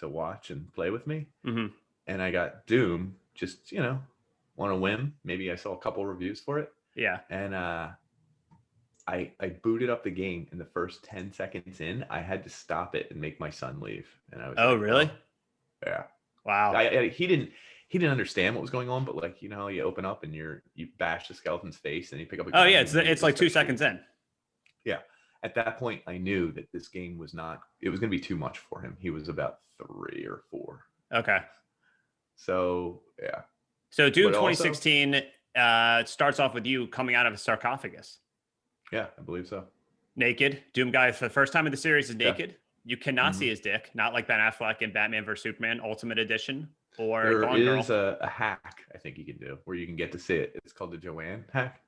watch and play with me. hmm And I got Doom just, on a whim. Maybe I saw a couple reviews for it. Yeah. And I booted up the game, and the first 10 seconds in, I had to stop it and make my son leave. And I was Oh, like, really? "Oh." Yeah. Wow. He didn't understand what was going on, but like, how you open up and you bash the skeleton's face and you pick up a Oh gun yeah, and you it's like start 2 seconds shooting. in. Yeah. At that point, I knew that this game was going to be too much for him. He was about 3 or 4. Okay. So, yeah. So Doom But also- 2016 starts off with you coming out of a sarcophagus. Yeah, I believe so. Naked. Doom guy for the first time in the series is Yeah. naked. You cannot Mhm. see his dick, not like Ben Affleck in Batman vs Superman Ultimate Edition or There Gone Girl. is a hack I think you can do where you can get to see it. It's called the Joanne hack.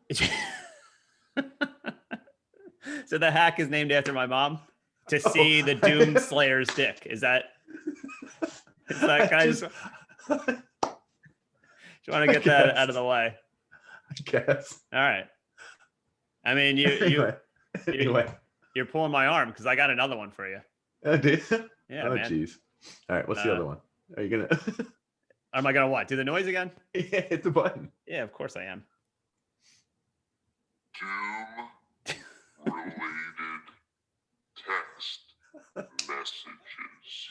So the hack is named after my mom to see the Doom Slayer's dick. Is that guys? Just- You want to get that out of the way? I guess. All right. I mean, Anyway. you're pulling my arm because I got another one for you. Did Yeah, oh, man. jeez. All right. What's the other one? Are you gonna Am I gonna what? Do the noise again? hit the button? Yeah, of course I am. Doom related text messages.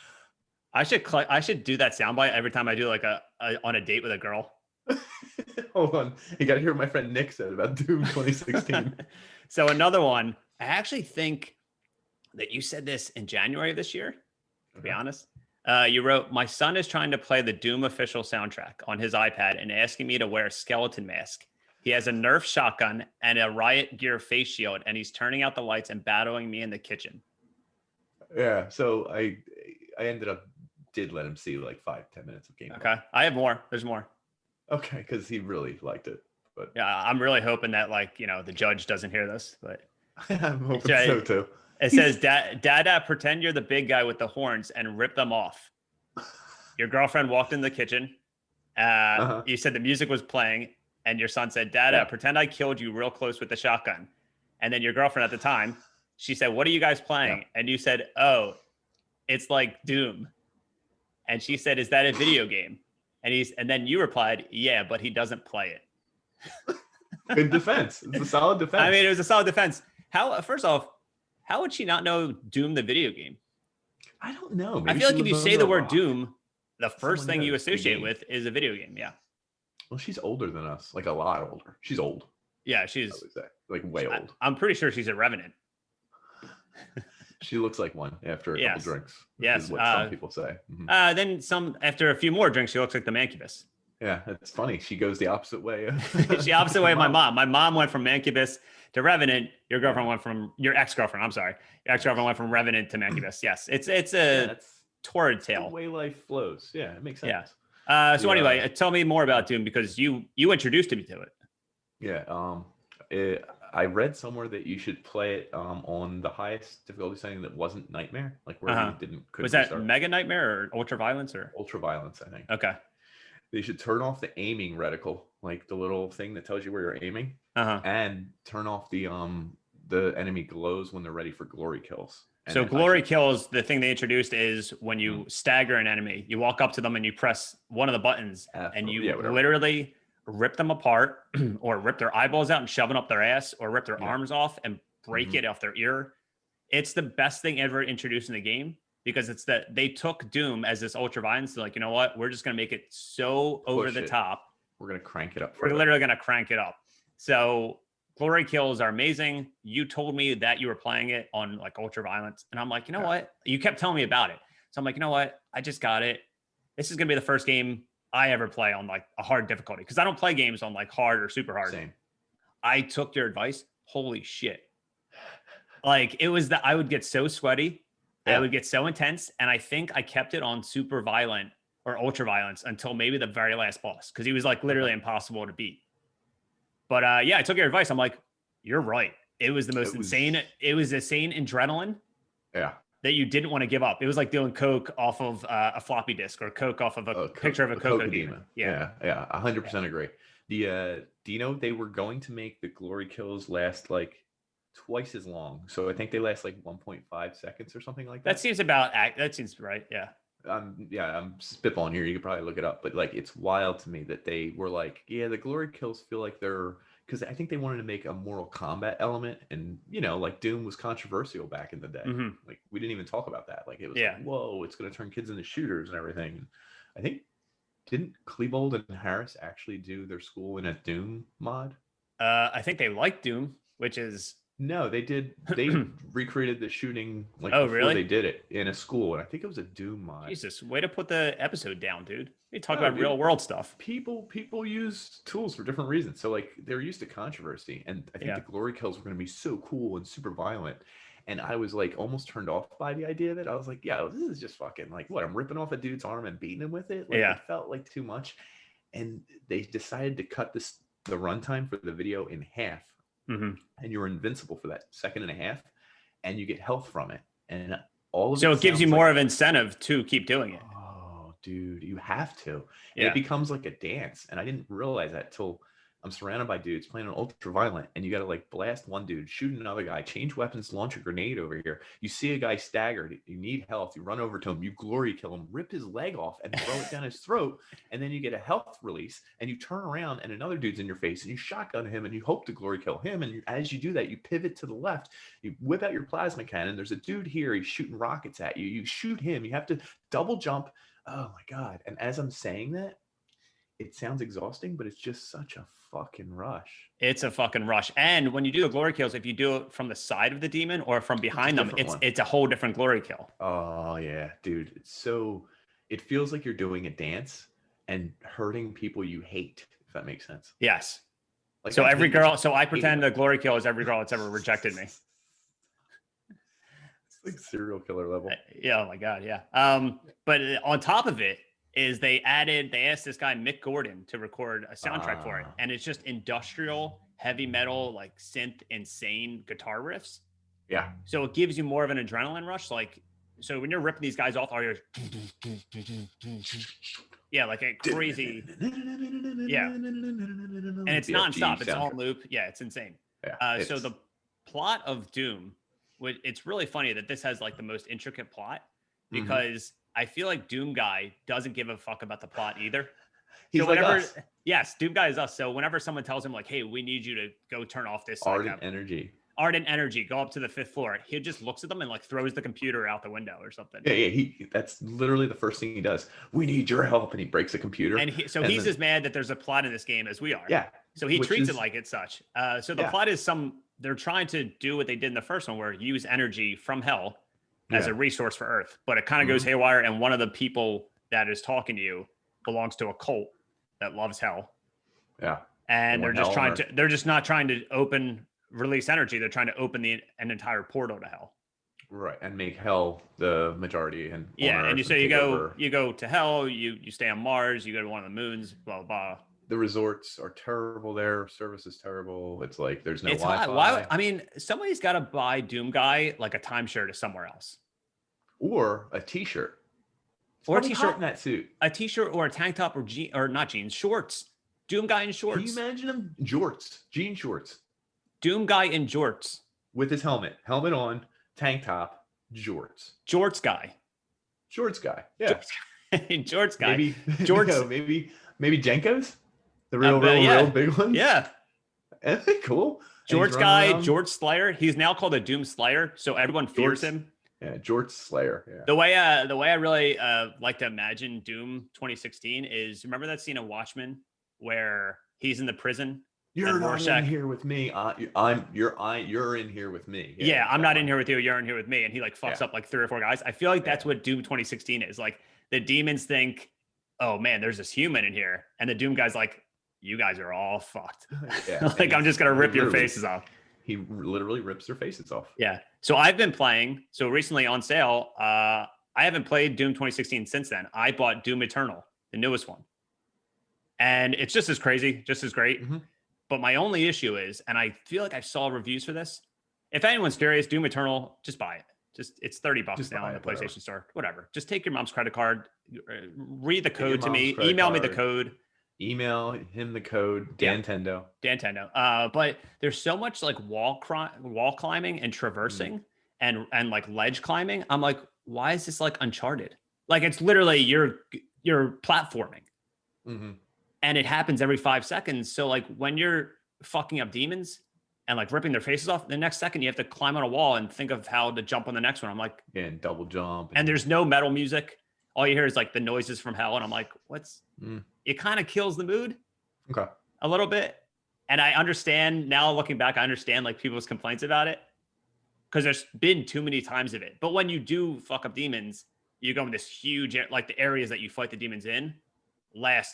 I should do that soundbite every time I do like a on a date with a girl. Hold on. You got to hear what my friend Nick said about Doom 2016. So another one. I actually think that you said this in January of this year. To be honest, you wrote, "My son is trying to play the Doom official soundtrack on his iPad and asking me to wear a skeleton mask. He has a Nerf shotgun and a Riot Gear face shield, and he's turning out the lights and battling me in the kitchen." Yeah. So I did let him see like 5-10 minutes of gameplay. Okay, I have more. There's more. Okay, because he really liked it. But Yeah, I'm really hoping that the judge doesn't hear this, but I'm hoping Yeah, so too. it says, Dada, pretend you're the big guy with the horns and rip them off. Your girlfriend walked in the kitchen. You said the music was playing, and your son said, "Dada, Yeah. pretend I killed you real close with the shotgun." And then your girlfriend at the time, she said, "What are you guys playing?" Yeah. And you said, "Oh, it's like Doom." And she said, "Is that a video game?" And then you replied, "Yeah, but he doesn't play it." Good defense. It's a solid defense. I mean, it was a solid defense. First off, how would she not know Doom the video game? I don't know. I Maybe feel she like if you lives say under the a word rock. Doom, the first Someone thing you knows the associate game. with is a video game. Yeah. Well, she's older than us, like a lot older. She's old. Yeah, I she's would say, like way old. I'm pretty sure she's a revenant. She looks like one after a couple Yes. drinks. Yes, is what some people say. Mhm. Then after a few more drinks, she looks like the Mancubus. Yeah, it's funny. She goes the opposite way. She's the opposite way of my mom. My mom went from Mancubus to Revenant. Your girlfriend went from your ex-girlfriend. I'm sorry. Your ex-girlfriend went from Revenant to Mancubus. Yes. It's a That's torrid the tale. way life flows. Yeah, it makes sense. Yeah. So Yeah. anyway, tell me more about Doom because you introduced me to it. Yeah. I read somewhere that you should play it on the highest difficulty setting that wasn't Nightmare, like where you couldn't Was that restart. Mega Nightmare or Ultra Violence or? Ultra Violence, I think. Okay. They should turn off the aiming reticle, like the little thing that tells you where you're aiming, Uh-huh. and turn off the enemy glows when they're ready for glory kills. And So if I glory should- kills, the thing they introduced is when you stagger an enemy, you walk up to them and you press one of the buttons F and or- you yeah, whatever. literally rip them apart or rip their eyeballs out and shove them up their ass or rip their Yeah. arms off and break Mhm. it off their ear. It's the best thing ever introduced in the game because it's that they took Doom as this ultra violence. They're like, you know what? We're just going to make it so over Push the it. top. We're gonna crank it up. We're further. literally going to crank it up. So glory kills are amazing. You told me that you were playing it on like ultra violence. And I'm like, you know Yeah. what? You kept telling me about it. So I'm like, you know what? I just got it. This is going to be the first game I ever play on like a hard difficulty. Cause I don't play games on like hard or super hard. Same. I took your advice. Holy shit. Like it was that I would get so sweaty I would get so intense, and I think I kept it on super violent or ultra violence until maybe the very last boss, because he was like literally impossible to beat. But yeah, I took your advice. I'm like, you're right. It was the most insane. It was insane adrenaline. Yeah. That you didn't want to give up. It was like doing coke off of a floppy disk, or coke off of a picture of a cocoa demon. Yeah, 100% agree. Do you know they were going to make the glory kills last like twice as long? So I think they last like 1.5 seconds or something like that. That seems right. Yeah. I'm spitballing here. You could probably look it up, but like it's wild to me that they were like, yeah, the glory kills feel like they're, because I think they wanted to make a Mortal Kombat element, and like Doom was controversial back in the day. Mm-hmm. Like we didn't even talk about that. Like it was like, whoa, it's going to turn kids into shooters and everything. And I think didn't Klebold and Harris actually do their school in a Doom mod? I think they liked Doom, which is no, they did. They recreated the shooting like before really? They did it in a school, and I think it was a Doom mod. Jesus, way to put the episode down, dude. We talk about real world stuff. People use tools for different reasons. So like they're used to controversy, and I think the glory kills were going to be so cool and super violent. And I was like almost turned off by the idea of it. I was like, yeah, this is just fucking like what, I'm ripping off a dude's arm and beating him with it. Like, it felt like too much. And they decided to cut the runtime for the video in half. Mm-hmm. And you're invincible for that second and a half, and you get health from it. And all of so it gives you more of incentive to keep doing it. Oh, dude, you have to. And it becomes like a dance. And I didn't realize that till I'm surrounded by dudes playing an ultra violent, and you got to like blast one dude, shoot another guy, change weapons, launch a grenade over here. You see a guy staggered, you need health, you run over to him, you glory kill him, rip his leg off and throw it down his throat, and then you get a health release, and you turn around and another dude's in your face, and you shotgun him, and you hope to glory kill him. And as you do that, you pivot to the left, you whip out your plasma cannon. There's a dude here, he's shooting rockets at you. You shoot him, you have to double jump. Oh my God. And as I'm saying that, it sounds exhausting, but it's just such a fucking rush. It's a fucking rush. And when you do the glory kills, if you do it from the side of the demon or from behind them, it's a whole different glory kill. Oh yeah, dude. It feels like you're doing a dance and hurting people you hate, if that makes sense. Yes. Like so I pretend the glory kill is every girl that's ever rejected me. It's like serial killer level. Yeah. Oh my God. Yeah. But on top of it, is they asked this guy Mick Gordon to record a soundtrack for it, and it's just industrial heavy metal, like synth insane guitar riffs. Yeah. So it gives you more of an adrenaline rush. Like, so when you're ripping these guys off, all you're like a crazy, and it's nonstop. It's all loop. Yeah, it's insane. Yeah. So the plot of Doom, it's really funny that this has like the most intricate plot, because I feel like Doom Guy doesn't give a fuck about the plot either. He's like us. Yes, Doom Guy is us. So whenever someone tells him like, hey, we need you to go turn off this ardent energy, go up to the 5th floor, he just looks at them and like throws the computer out the window or something. Yeah. That's literally the first thing he does. We need your help. And he breaks the computer. And he's as mad that there's a plot in this game as we are. Yeah. So he treats it like it's such. So the plot is they're trying to do what they did in the first one, where use energy from hell as a resource for Earth, but it kind of goes haywire. And one of the people that is talking to you belongs to a cult that loves hell. Yeah. And they're just not trying to release energy. They're trying to open an entire portal to hell. Right. And make hell the majority. And and you go to hell, you stay on Mars, you go to one of the moons, blah, blah, blah. The resorts are terrible there. Service is terrible. It's like there's no Wi-Fi. Why? I mean, somebody's got to buy Doom Guy like a timeshare to somewhere else, or a T-shirt, or a T-shirt in that suit, a T-shirt or a tank top or not jeans, shorts. Doom Guy in shorts. Can you imagine him? Jorts, jean shorts. Doom Guy in jorts with his helmet on, tank top, jorts. Jorts guy. Yeah. Jorts guy. Maybe jorts. Maybe Jenkos. The real big ones. Yeah. Isn't that cool? George guy, George Slayer. He's now called a Doom Slayer, so everyone fears him. Yeah, George Slayer. Yeah. The way I really like to imagine Doom 2016 is, remember that scene of Watchmen where he's in the prison? You're not in here with me. You're in here with me. Yeah, I'm not in here with you. You're in here with me. And he like fucks up like 3 or 4 guys. I feel like that's what Doom 2016 is. Like the demons think, oh man, there's this human in here, and the Doom guy's like, you guys are all fucked. Yeah. Like I'm just gonna rip your faces off. He literally rips their faces off. Yeah. So I've been playing. So recently on sale, I haven't played Doom 2016 since then. I bought Doom Eternal, the newest one. And it's just as crazy, just as great. Mm-hmm. But my only issue is, and I feel like I saw reviews for this. If anyone's curious, Doom Eternal, just buy it. It's $30 Just now buy on the it, whatever. PlayStation Store. Whatever. Just take your mom's credit card, read the Take your code to mom's me, credit email me the card. code. Email him the code, Yeah. Dantendo. Dantendo. But there's so much like wall climbing and traversing and like ledge climbing. I'm like, why is this like Uncharted? Like it's literally you're platforming. Mm-hmm. And it happens every 5 seconds. So like when you're fucking up demons and like ripping their faces off, the next second you have to climb on a wall and think of how to jump on the next one. I'm like, Yeah, and double jump. and there's no metal music. All you hear is like the noises from hell. And I'm like, it kind of kills the mood Okay. a little bit. And I understand now looking back, I understand like people's complaints about it because there's been too many times of it. But when you do fuck up demons, you go in this huge, like the areas that you fight the demons in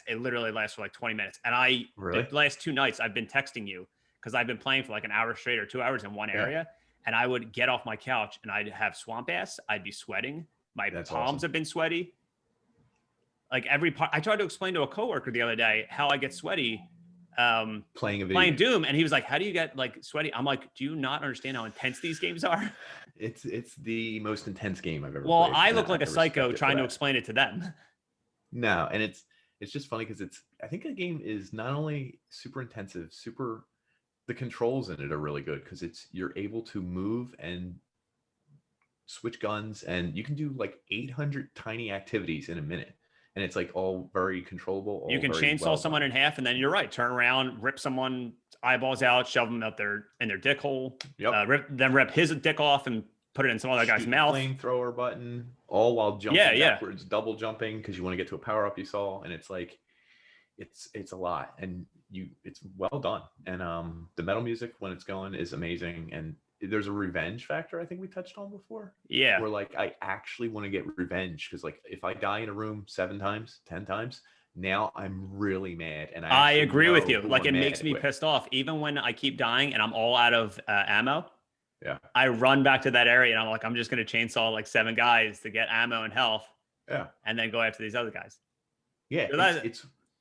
it literally lasts for like 20 minutes. And Really? the last 2 nights I've been texting you because I've been playing for like an hour straight or 2 hours in one area. And I would get off my couch and I'd have swamp ass. I'd be sweating. My That's palms awesome. have been sweaty. Like every part, I tried to explain to a coworker the other day how I get sweaty Playing a video. playing Doom, and he was like, "How do you get like sweaty?" I'm like, "Do you not understand how intense these games are?" It's the most intense game I've ever Well, played. I and look like a respect psycho it for trying to that. explain it to them. No, and it's just funny because I think the game is not only super intensive, the controls in it are really good because you're able to move and switch guns, and you can do like 800 tiny activities in a minute, and it's like all very controllable. You can chainsaw someone in half, and then you're right, turn around, rip someone's eyeballs out, shove them up in their dick hole, Yep. rip his dick off and put it in some other guy's Shoot the mouth. flamethrower button, all while jumping backwards, double jumping because you want to get to a power up you saw, and it's like it's a lot, and it's well done, and the metal music when it's going is amazing, and there's a revenge factor I think we touched on before. Yeah, where like I actually want to get revenge because like if I die in a room 7 times, 10 times, now I'm really mad, and I agree with you. who Like I'm it makes mad me with. pissed off, even when I keep dying and I'm all out of ammo. Yeah. I run back to that area and I'm like, I'm just gonna chainsaw like 7 guys to get ammo and health. Yeah. And then go after these other guys. Yeah. So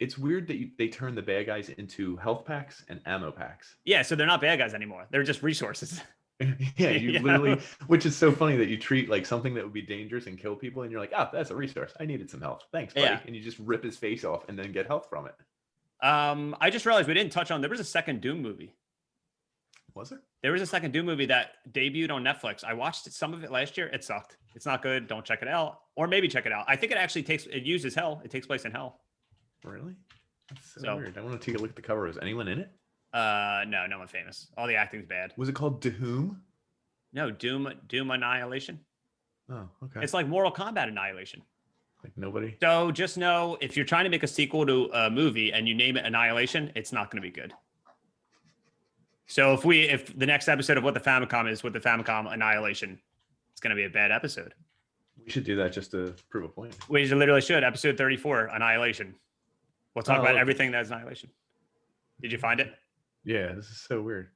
it's weird that they turn the bad guys into health packs and ammo packs. Yeah, so they're not bad guys anymore. They're just resources. Yeah, you Yeah. literally, which is so funny that you treat like something that would be dangerous and kill people, and you're like, oh, that's a resource. I needed some health. Thanks, buddy. Yeah. And you just rip his face off and then get health from it. I just realized we didn't touch on, there was a second Doom movie. Was there? There was a second Doom movie that debuted on Netflix. I watched some of it last year. It sucked. It's not good. Don't check it out. Or maybe check it out. I think it uses hell. It takes place in hell. Really? That's so So- weird. I want to take a look at the cover. Is anyone in it? No, no one famous. All the acting's bad. Was it called Doom? No, Doom Annihilation. Oh, okay. It's like Mortal Kombat Annihilation. Like nobody. So just know if you're trying to make a sequel to a movie and you name it Annihilation, it's not going to be good. So if the next episode of What the Famicom is What the Famicom Annihilation, it's going to be a bad episode. We should do that just to prove a point. We literally should. Episode 34, Annihilation. We'll talk Oh, about okay. everything that's Annihilation. Did you find it? Yeah, this is so weird.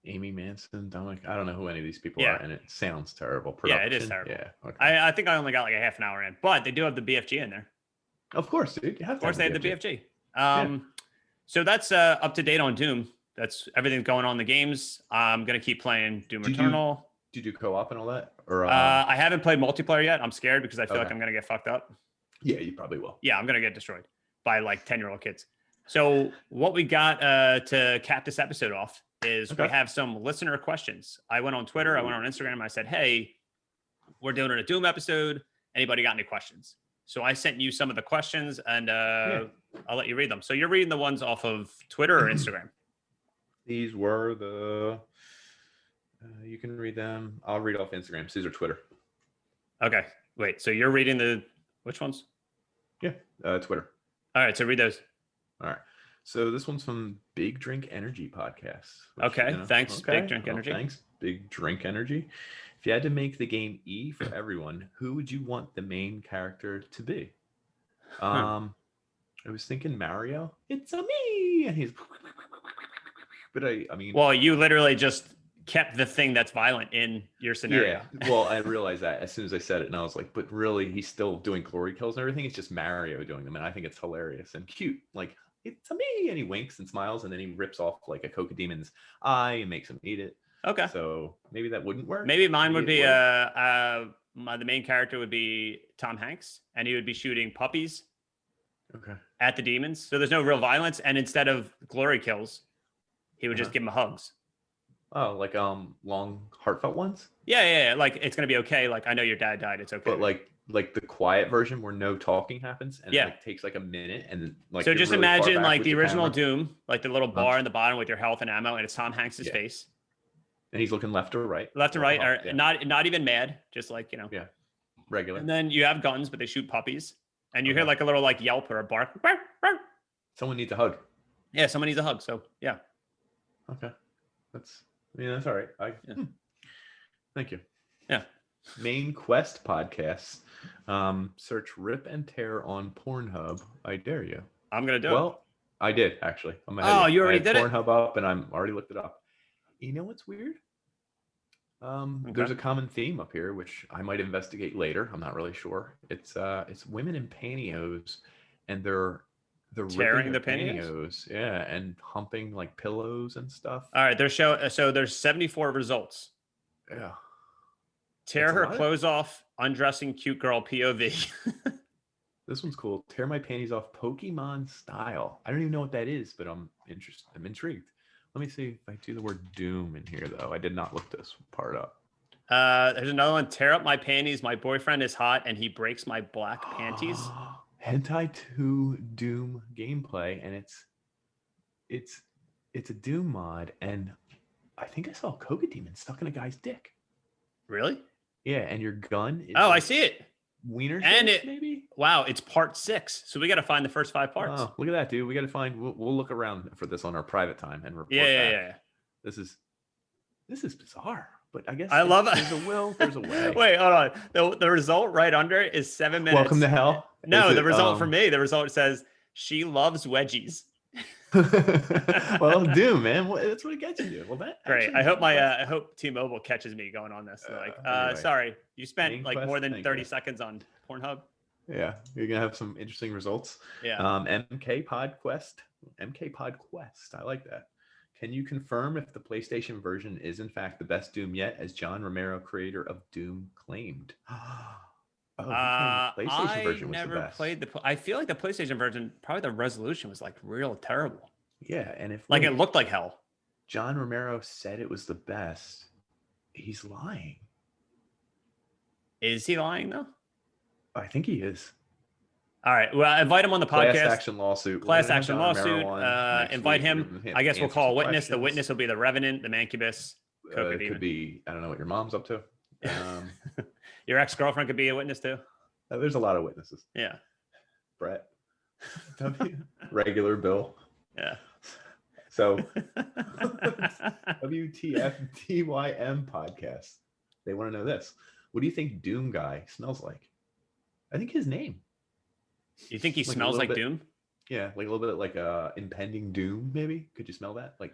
Amy Manson, Dominic. I don't know who any of these people Yeah. are, and it sounds terrible. Yeah, it is Production, terrible. Yeah. Okay. I think I only got like a half an hour in, but they do have the BFG in there. Of course, dude. You have Of course, to they have had the BFG. BFG. So that's up to date on Doom. That's everything going on in the games. I'm gonna keep playing Doom Did you- Eternal. Do you do co-op and all that? Or I haven't played multiplayer yet. I'm scared because I feel like Okay. I'm gonna get fucked up. yeah, you probably will. Yeah, I'm gonna get destroyed by like 10-year-old kids. So what we got to cap this episode off is we Okay. have some listener questions. I went on Twitter, I went on Instagram, and I said, hey, we're doing a Doom episode. Anybody got any questions? So I sent you some of the questions, and I'll let you read them. So you're reading the ones off of Twitter or Instagram? These were the. You can read them. I'll read off Instagram. These are Twitter. Okay, wait. So you're reading which ones? Yeah, Twitter. All right, so read those. All right. So this one's from Big Drink Energy Podcast. Okay, thanks, Big Drink Energy. Thanks, Big Drink Energy. If you had to make the game E for everyone, who would you want the main character to be? I was thinking Mario. It's a me. And he's. But I mean. Well, you literally just kept the thing that's violent in your scenario. Yeah. Well, I realized that as soon as I said it, and I was like, but really, he's still doing glory kills and everything. It's just Mario doing them, and I think it's hilarious and cute. Like, it's a me, and he winks and smiles, and then he rips off like a Coca Demon's eye and makes him eat it. Okay. So maybe that wouldn't work. Maybe mine would Maybe be it the main character would be Tom Hanks, and he would be shooting puppies okay. at the demons. So there's no real violence, and instead of glory kills, he would just give them hugs. Oh, like long heartfelt ones. Yeah. Like it's gonna be okay. Like I know your dad died. It's okay. But like the quiet version where no talking happens and Yeah. it like takes like a minute and then like so you're just really far imagine back like with the your original camera, Doom, like the little bar in the bottom with your health and ammo, and it's Tom Hanks's Yeah. face, and he's looking left or right. left and right, or Yeah. not even mad, just like Yeah. Regular. And then you have guns, but they shoot puppies, and you hear Okay. like a little like yelp or a bark. Bark, bark. Someone needs a hug. Yeah, someone needs a hug. So yeah. Okay. That's all right. Thank you. Yeah. Main Quest podcasts. Search Rip and Tear on Pornhub. I dare you. I'm gonna do it. Well, I did actually. I'm ahead Oh, of you I already had did it? Pornhub up, and I'm already looked it up. You know what's weird? There's a common theme up here, which I might investigate later. I'm not really sure. It's women in pantyhose, and they're Tearing ripping the their pantyhose? yeah, and humping like pillows and stuff. All right, so there's 74 results. Yeah. Tear That's a her lot. clothes off, undressing cute girl POV. This one's cool. Tear my panties off Pokemon style. I don't even know what that is, but I'm interested. I'm intrigued. Let me see if I do the word Doom in here, though. I did not look this part up. There's another one. Tear up my panties. My boyfriend is hot, and he breaks my black panties. Hentai 2 Doom gameplay, and it's a Doom mod, and I think I saw a Coca Demon stuck in a guy's dick. Really? Yeah, and your gun is Oh, I like see it. wiener And shaped, it- maybe. Wow, it's part 6. So we got to find the first 5 parts. Oh, look at that, dude. We got to find. We'll look around for this on our private time and report Yeah. back. This is bizarre, but I guess I love it. There's a will. There's a way. Wait, hold on. The result right under is 7 minutes. Welcome to hell. No, Is the it, result for me, the result says she loves wedgies. well, Doom, man. That's what it gets you. Well, that Great. actually- I hope T-Mobile catches me going on this. They're like, anyway. sorry, you spent Main like quest, more than thank 30 you. seconds on Pornhub. Yeah, you're gonna have some interesting results. Yeah. MK Pod Quest. I like that. Can you confirm if the PlayStation version is in fact the best Doom yet, as John Romero, creator of Doom, claimed? Oh, he claimed the PlayStation I version was the never best. played I feel like the PlayStation version, probably the resolution was like real terrible. Yeah, and if Like wait, it looked like hell. John Romero said it was the best, he's lying. Is he lying though? I think he is. All right. Well, I invite him on the Class podcast. action lawsuit. We're Class gonna have action John Romero lawsuit. on next Invite week. him. We're gonna I guess we'll answer call a some witness. The questions. witness will be the Revenant, the Mancubus, Coca It Demon. could be. I don't know what your mom's up to. Your ex-girlfriend could be a witness too. There's a lot of witnesses. Yeah. Brett, regular Bill. Yeah. So WTFTYM podcast. They want to know this. What do you think Doom Guy smells like? I think his name. You think he Like a smells little like bit- Doom? Yeah, like a little bit like impending doom. Maybe could you smell that? Like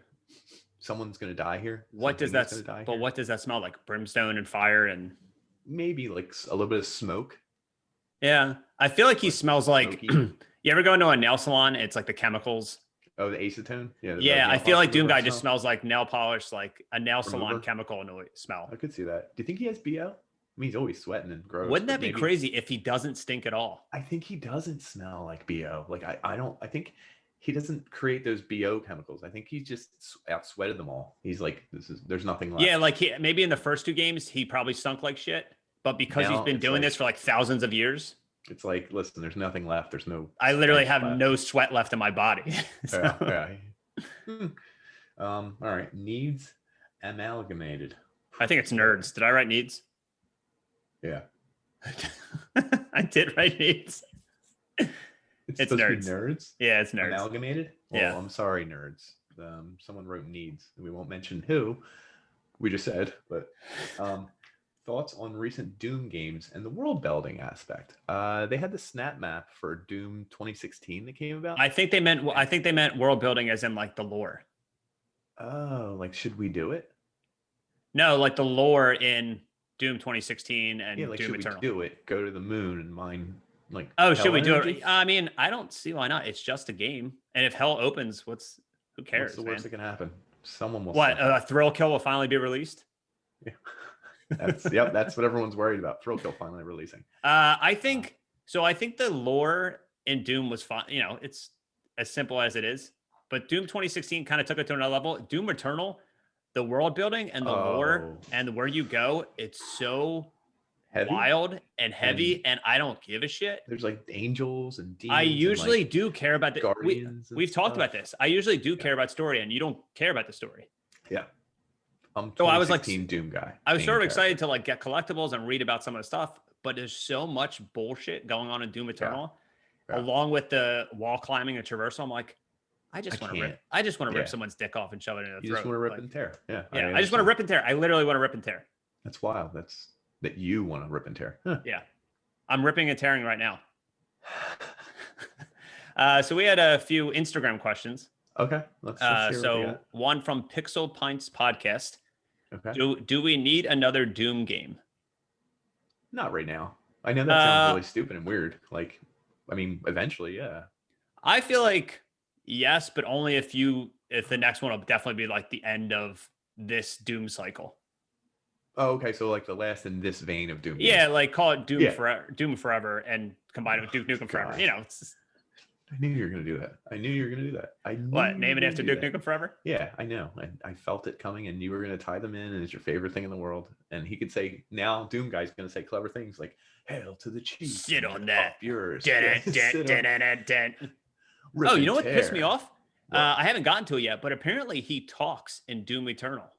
someone's gonna die here. What does Something that? is gonna die But here. what does that smell like? Brimstone and fire and. Maybe like a little bit of smoke. Yeah, I feel like he Like smells like. smoky. You ever go into a nail salon? It's like the chemicals. Oh, the acetone. Yeah. the Yeah, nail I feel like polish Doom remover Guy just smell? smells like nail polish, like a nail salon Remover? chemical smell. I could see that. Do you think he has BO? I mean, he's always sweating and gross. Wouldn't but that be maybe- crazy if he doesn't stink at all? I think he doesn't smell like BO. Like I don't. I think he doesn't create those BO chemicals. I think he just out sweated them all. He's like, there's nothing left. Yeah, like maybe in the first 2 games he probably stunk like shit, but because he's Now been it's doing like- this for like thousands of years, It's like, listen, there's nothing left. There's no. I literally stench have left. no sweat left in my body. So- Yeah. All right. Needs amalgamated. I think it's nerds. Did I write needs? Yeah. I did write needs. It's supposed to be nerds. nerds. Yeah, it's nerds. Amalgamated. Well, Yeah. I'm sorry, nerds. Someone wrote needs. We won't mention who. We just said, but thoughts on recent Doom games and the world building aspect. They had the snap map for Doom 2016 that came about. I think they meant world building as in like the lore. Oh, like should we do it? No, like the lore in Doom 2016 and Yeah, like Doom should Eternal. we do it? Go to the moon and mine like Oh, should hell we do energy? it? I mean, I don't see why not. It's just a game, and if hell opens, who What's cares, the man? worst that can happen? Someone will What suck it. a thrill kill will finally be released. That's what everyone's worried about. Thrill Kill finally releasing. I think so. I think the lore in Doom was fine. You know, it's as simple as it is. But Doom 2016 kind of took it to another level. Doom Eternal, the world building and the lore Oh. and where you go, it's so Heavy? wild and heavy, and I don't give a shit. There's like angels and demons. I usually and, like, do care about the guardians and we've talked stuff. about this. I usually do care about story, and you don't care about the story. Yeah. I'm So I was like 2016 Doom guy. I was Main sort of character. excited to like get collectibles and read about some of the stuff, but there's so much bullshit going on in Doom Eternal, Yeah. along with the wall climbing and traversal. I'm like, I just want to can't. rip. I just want to rip Yeah. someone's dick off and shove it in the You throat. just want to rip Like, and tear. Yeah. yeah, I just want to rip and tear. I literally want to rip and tear. That's wild. That you want to rip and tear. Huh. Yeah, I'm ripping and tearing right now. So we had a few Instagram questions. Okay. Let's hear what they So got. one from Pixel Pints Podcast. Okay. Do we need another Doom game? Not right now. I know that sounds really stupid and weird. Like, I mean, eventually, yeah. I feel like yes, but only if the next one will definitely be like the end of this Doom cycle. Oh, okay. So like the last in this vein of Doom. Yeah, games. like call it Doom Yeah. Forever, and combine it with Duke Nukem Forever. God. You know, it's just, I knew you were gonna do that. I knew you were gonna do that. I knew what you name were it gonna after do Duke that. Nukem Forever? Yeah, I know. I felt it coming, and you were gonna tie them in, and it's your favorite thing in the world. And he could say now, Doom guy's gonna say clever things like "Hail to the chief." Sit and on rip that. off yours. Dun, Yeah, dun, sit on- dun, dun, dun. rip Oh, you and know what pissed me tear. off? What? I haven't gotten to it yet, but apparently he talks in Doom Eternal,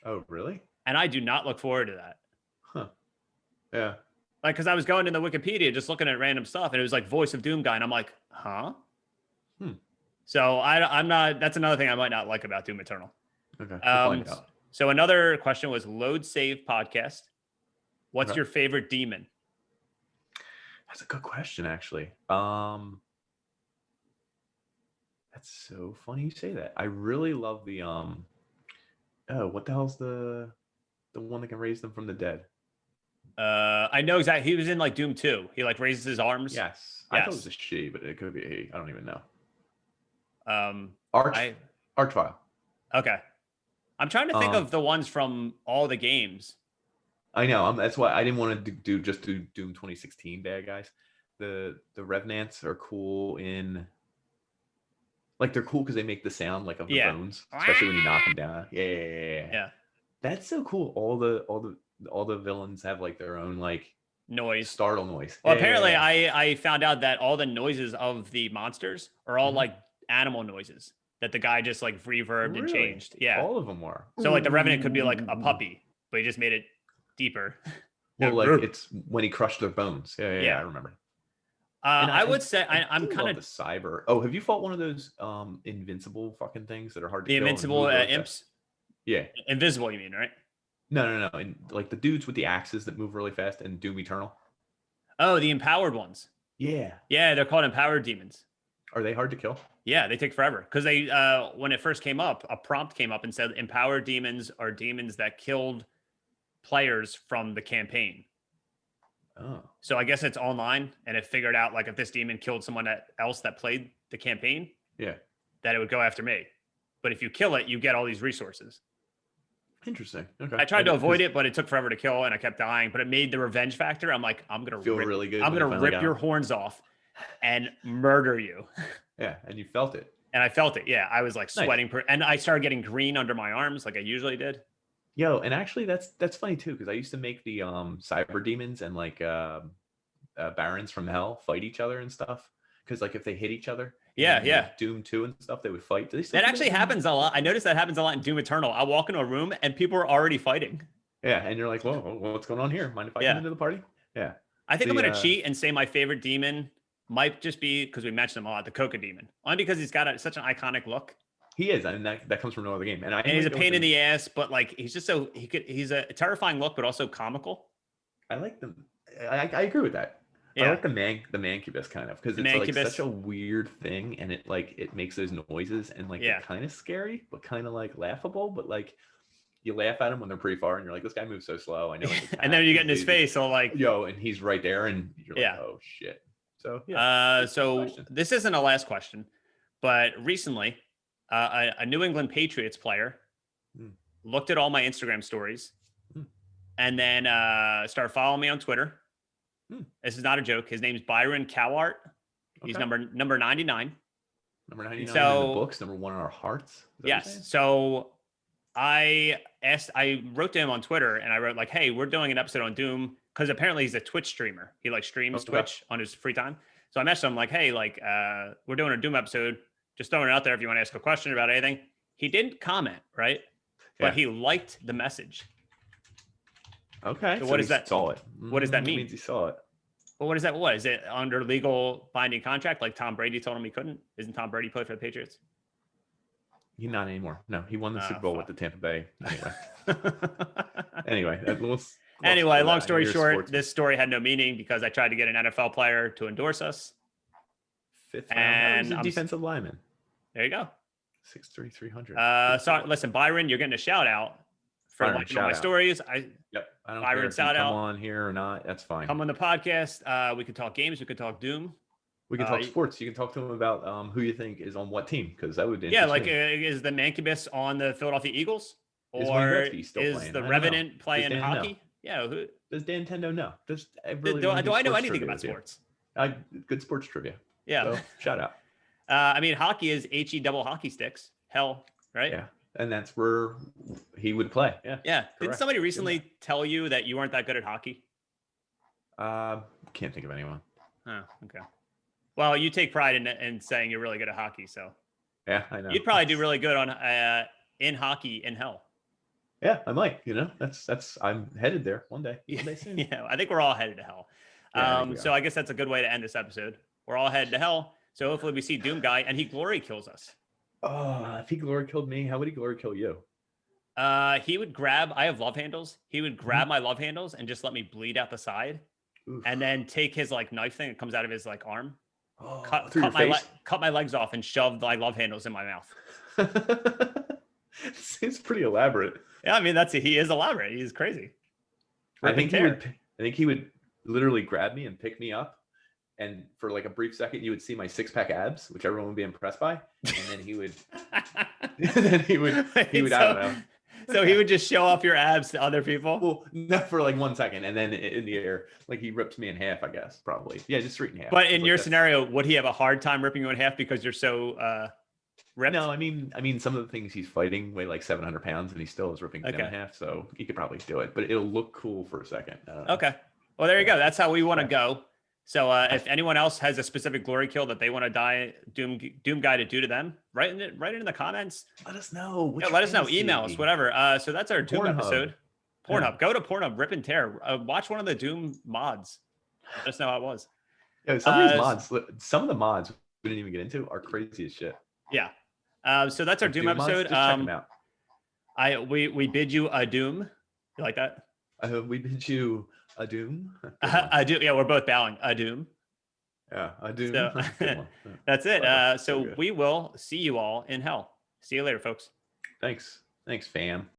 Oh, really? and I do not look forward to that. Huh. Yeah. Like, because I was going to the Wikipedia just looking at random stuff, and it was like voice of Doom guy, and I'm like, huh? So I'm not. That's another thing I might not like about Doom Eternal. Okay. We'll find out. So another question was Load Save Podcast. What's Okay. your favorite demon? That's a good question, actually. That's so funny you say that. I really love the oh, what the hell's the one that can raise them from the dead? I know exactly. He was in like Doom 2. He like raises his arms. Yes. I thought it Yes. was a she, but it could be a he. I don't even know. I Archvile. okay. I'm trying to think Um, of the ones from all the games. I know. That's why I didn't want to do Doom 2016 bad guys. The Revenants are cool in like they're cool because they make the sound like of the Yeah. bones, especially when you knock them down. Yeah. Yeah. That's so cool. All the villains have like their own like Noise. startle noise. Well, Yeah, apparently yeah, yeah. I found out that all the noises of the monsters are all Mhm. like animal noises that the guy just like reverbed and Really? changed. Yeah. All of them are. So like the Revenant could be like a puppy, but he just made it deeper. Well, Yeah. like it's when he crushed their bones. Yeah, Yeah. I remember. And I would say I'm do kind love of the cyber. Oh, have you fought one of those invincible fucking things that are hard to the kill and invincible move really fast? imps. Yeah. Invisible, you mean, right? No. And like the dudes with the axes that move really fast in Doom Eternal. Oh, the empowered ones. Yeah. Yeah, they're called empowered demons. Are they hard to kill? Yeah, they take forever because they when it first came up, a prompt came up and said empowered demons are demons that killed players from the campaign. Oh. So I guess it's online, and it figured out like if this demon killed someone else that played the campaign, Yeah. that it would go after me. But if you kill it, you get all these resources. Interesting. Okay. I tried to avoid it, but it took forever to kill, and I kept dying. But it made the revenge factor. I'm like, I'm gonna Feel rip, really good I'm when you gonna finally rip got your him. horns off and murder you. Yeah, and you felt it. And I felt it. Yeah, I was like Nice. sweating, and I started getting green under my arms, like I usually did. Yo, and actually that's funny too, because I used to make the cyber demons and like barons from hell fight each other and stuff. Because like if they hit each other, Yeah, in, yeah. like, Doom 2 and stuff, they would fight. Do they still That do actually in- happens a lot. I noticed that happens a lot in Doom Eternal. I'll walk into a room and people are already fighting. Yeah, and you're like, whoa, what's going on here? Mind if I Yeah. come into the party? Yeah. I think I'm The, going to cheat and say my favorite demon might just be, because we mentioned him a lot, the Coca Demon. Only because he's got such an iconic look. He is, and that comes from no other game. And he's a pain in the ass, but like he's just so he's a terrifying look, but also comical. I like them. I agree with that. I Yeah. like the mancubus kind of, because The it's like mancubus. such a weird thing, and it makes those noises, and like Yeah. they're kind of scary, but kind of like laughable, but like you laugh at him when they're pretty far, and you're like, this guy moves so slow. I know. And then you get in his face, so like, and he's right there, and you're Yeah. like, oh shit. So yeah. So this isn't a last question, but recently, a New England Patriots player looked at all my Instagram stories, and then started following me on Twitter. This is not a joke. His name's Byron Cowart. He's number 99. Number 99 in the So- books, number 1 in our hearts. Is that what you're saying? Yes. So I wrote to him on Twitter, and I wrote like, "Hey, we're doing an episode on Doom," because apparently he's a Twitch streamer. He like streams Okay. Twitch on his free time. So I messaged him like, "Hey, like, we're doing a Doom episode. Just throwing it out there if you want to ask a question about anything." He didn't comment, right? But Yeah. he liked the message. Okay. So what he does that- saw it? what does that It mean? means he saw it. But what is that? What is it under legal binding contract? Like Tom Brady told him he couldn't. Isn't Tom Brady play for the Patriots? He's not anymore. No, he won the Oh, Super Bowl fuck. with the Tampa Bay. Anyway. Anyway, long story short, this story had no meaning because I tried to get an NFL player to endorse us. 5th round. and He's a I'm- defensive lineman. There you go. 6'3", 300. Sorry, listen, Byron, you're getting a shout out for Byron, liking all shout my out. stories. Yep. I don't Byron, care if you shout come out. on here or not. That's fine. Come on the podcast. We could talk games. We could talk Doom. We can talk you- sports. You can talk to him about who you think is on what team, because that would Yeah, interest like me. is the Mancubus on the Philadelphia Eagles, Is Wayne or Gretzky still is playing? the I don't know. Revenant playing Dan know? hockey? Yeah. Does Dan Tendo know? Does I Do, really do wanna I know sports anything trivia about with you? sports? Good sports trivia. Yeah. So, shout out. I mean, hockey is HE double hockey sticks. Hell, right? Yeah, and that's where he would play. Yeah. Yeah. Did Correct. somebody recently tell you that you weren't that good at hockey? Can't think of anyone. Oh, okay. Well, you take pride in saying you're really good at hockey, so Yeah, I know. you'd probably do really good on in hockey in hell. Yeah, I might. That's I'm headed there one day. One day soon. Yeah, I think we're all headed to hell. Yeah, I think we So are. I guess that's a good way to end this episode. We're all headed to hell. So hopefully we see Doom Guy and he glory kills us. Oh, if he glory killed me, how would he glory kill you? He would grab, I have love handles. He would grab my love handles and just let me bleed out the side, Oof. and then take his like knife thing that comes out of his like arm, Oh, cut through your my face. cut my legs off and shove my love handles in my mouth. Seems pretty elaborate. Yeah, I mean he is elaborate. He's crazy. I Rip think and he tear. would. I think he would literally grab me and pick me up, and for like a brief second, you would see my 6-pack abs, which everyone would be impressed by, and then he would. Then he would. He would. I don't know. So he would just show off your abs to other people. Well, not for like 1 second, and then in the air, like he ripped me in half. I guess probably. Yeah, just straight in half. But It's in like your that. scenario, would he have a hard time ripping you in half because you're so ripped? No, I mean, some of the things he's fighting weigh like 700 pounds, and he still is ripping them in Okay. half. So he could probably do it, but it'll look cool for a second. I don't know. Okay. Well, there you go. That's how we want to Yeah. go. So if anyone else has a specific glory kill that they want to die Doom Guy to do to them, write it in the comments. Let us know. Yeah, let us know. Email us, whatever. So that's our Doom Pornhub. episode. Yeah. Pornhub. Go to Pornhub, rip and tear. Watch one of the Doom mods. Let us know how it was. Yeah, some of these Uh, mods, some of the mods we didn't even get into are crazy as shit. Yeah. So that's our Like Doom mods, episode. just check them out. We bid you a Doom. You like that? We bid you a doom. Good one. I do. Yeah, we're both bowing. A Doom. Yeah, a doom. So- Good one. Yeah. That's it. Clever. So So good. we will see you all in hell. See you later, folks. Thanks, fam.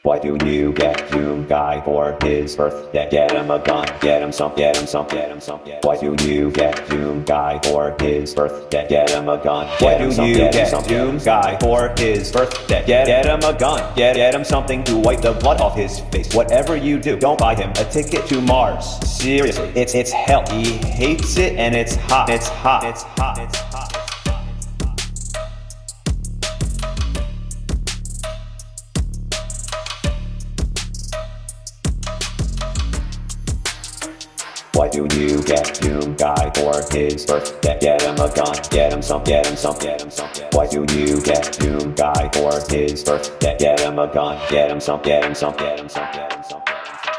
Why do you get Doom Guy for his birthday? Get him a gun, get him some, get him some, get him some. Why do you get Doom Guy for his birthday? Get him a gun, get him some, get him some. Doom Guy for his birthday. Get him a gun, get him something to wipe the blood off his face. Whatever you do, don't buy him a ticket to Mars. Seriously, it's hell. He hates it and it's hot. It's hot. It's hot. It's hot. Why do you get Doom Guy for his birthday? Get him a gun, get him some, get him some, get him some. Why do you get Doom Guy for his birthday? Get him a gun, get him some, get him some, get him some, get him some, get him some.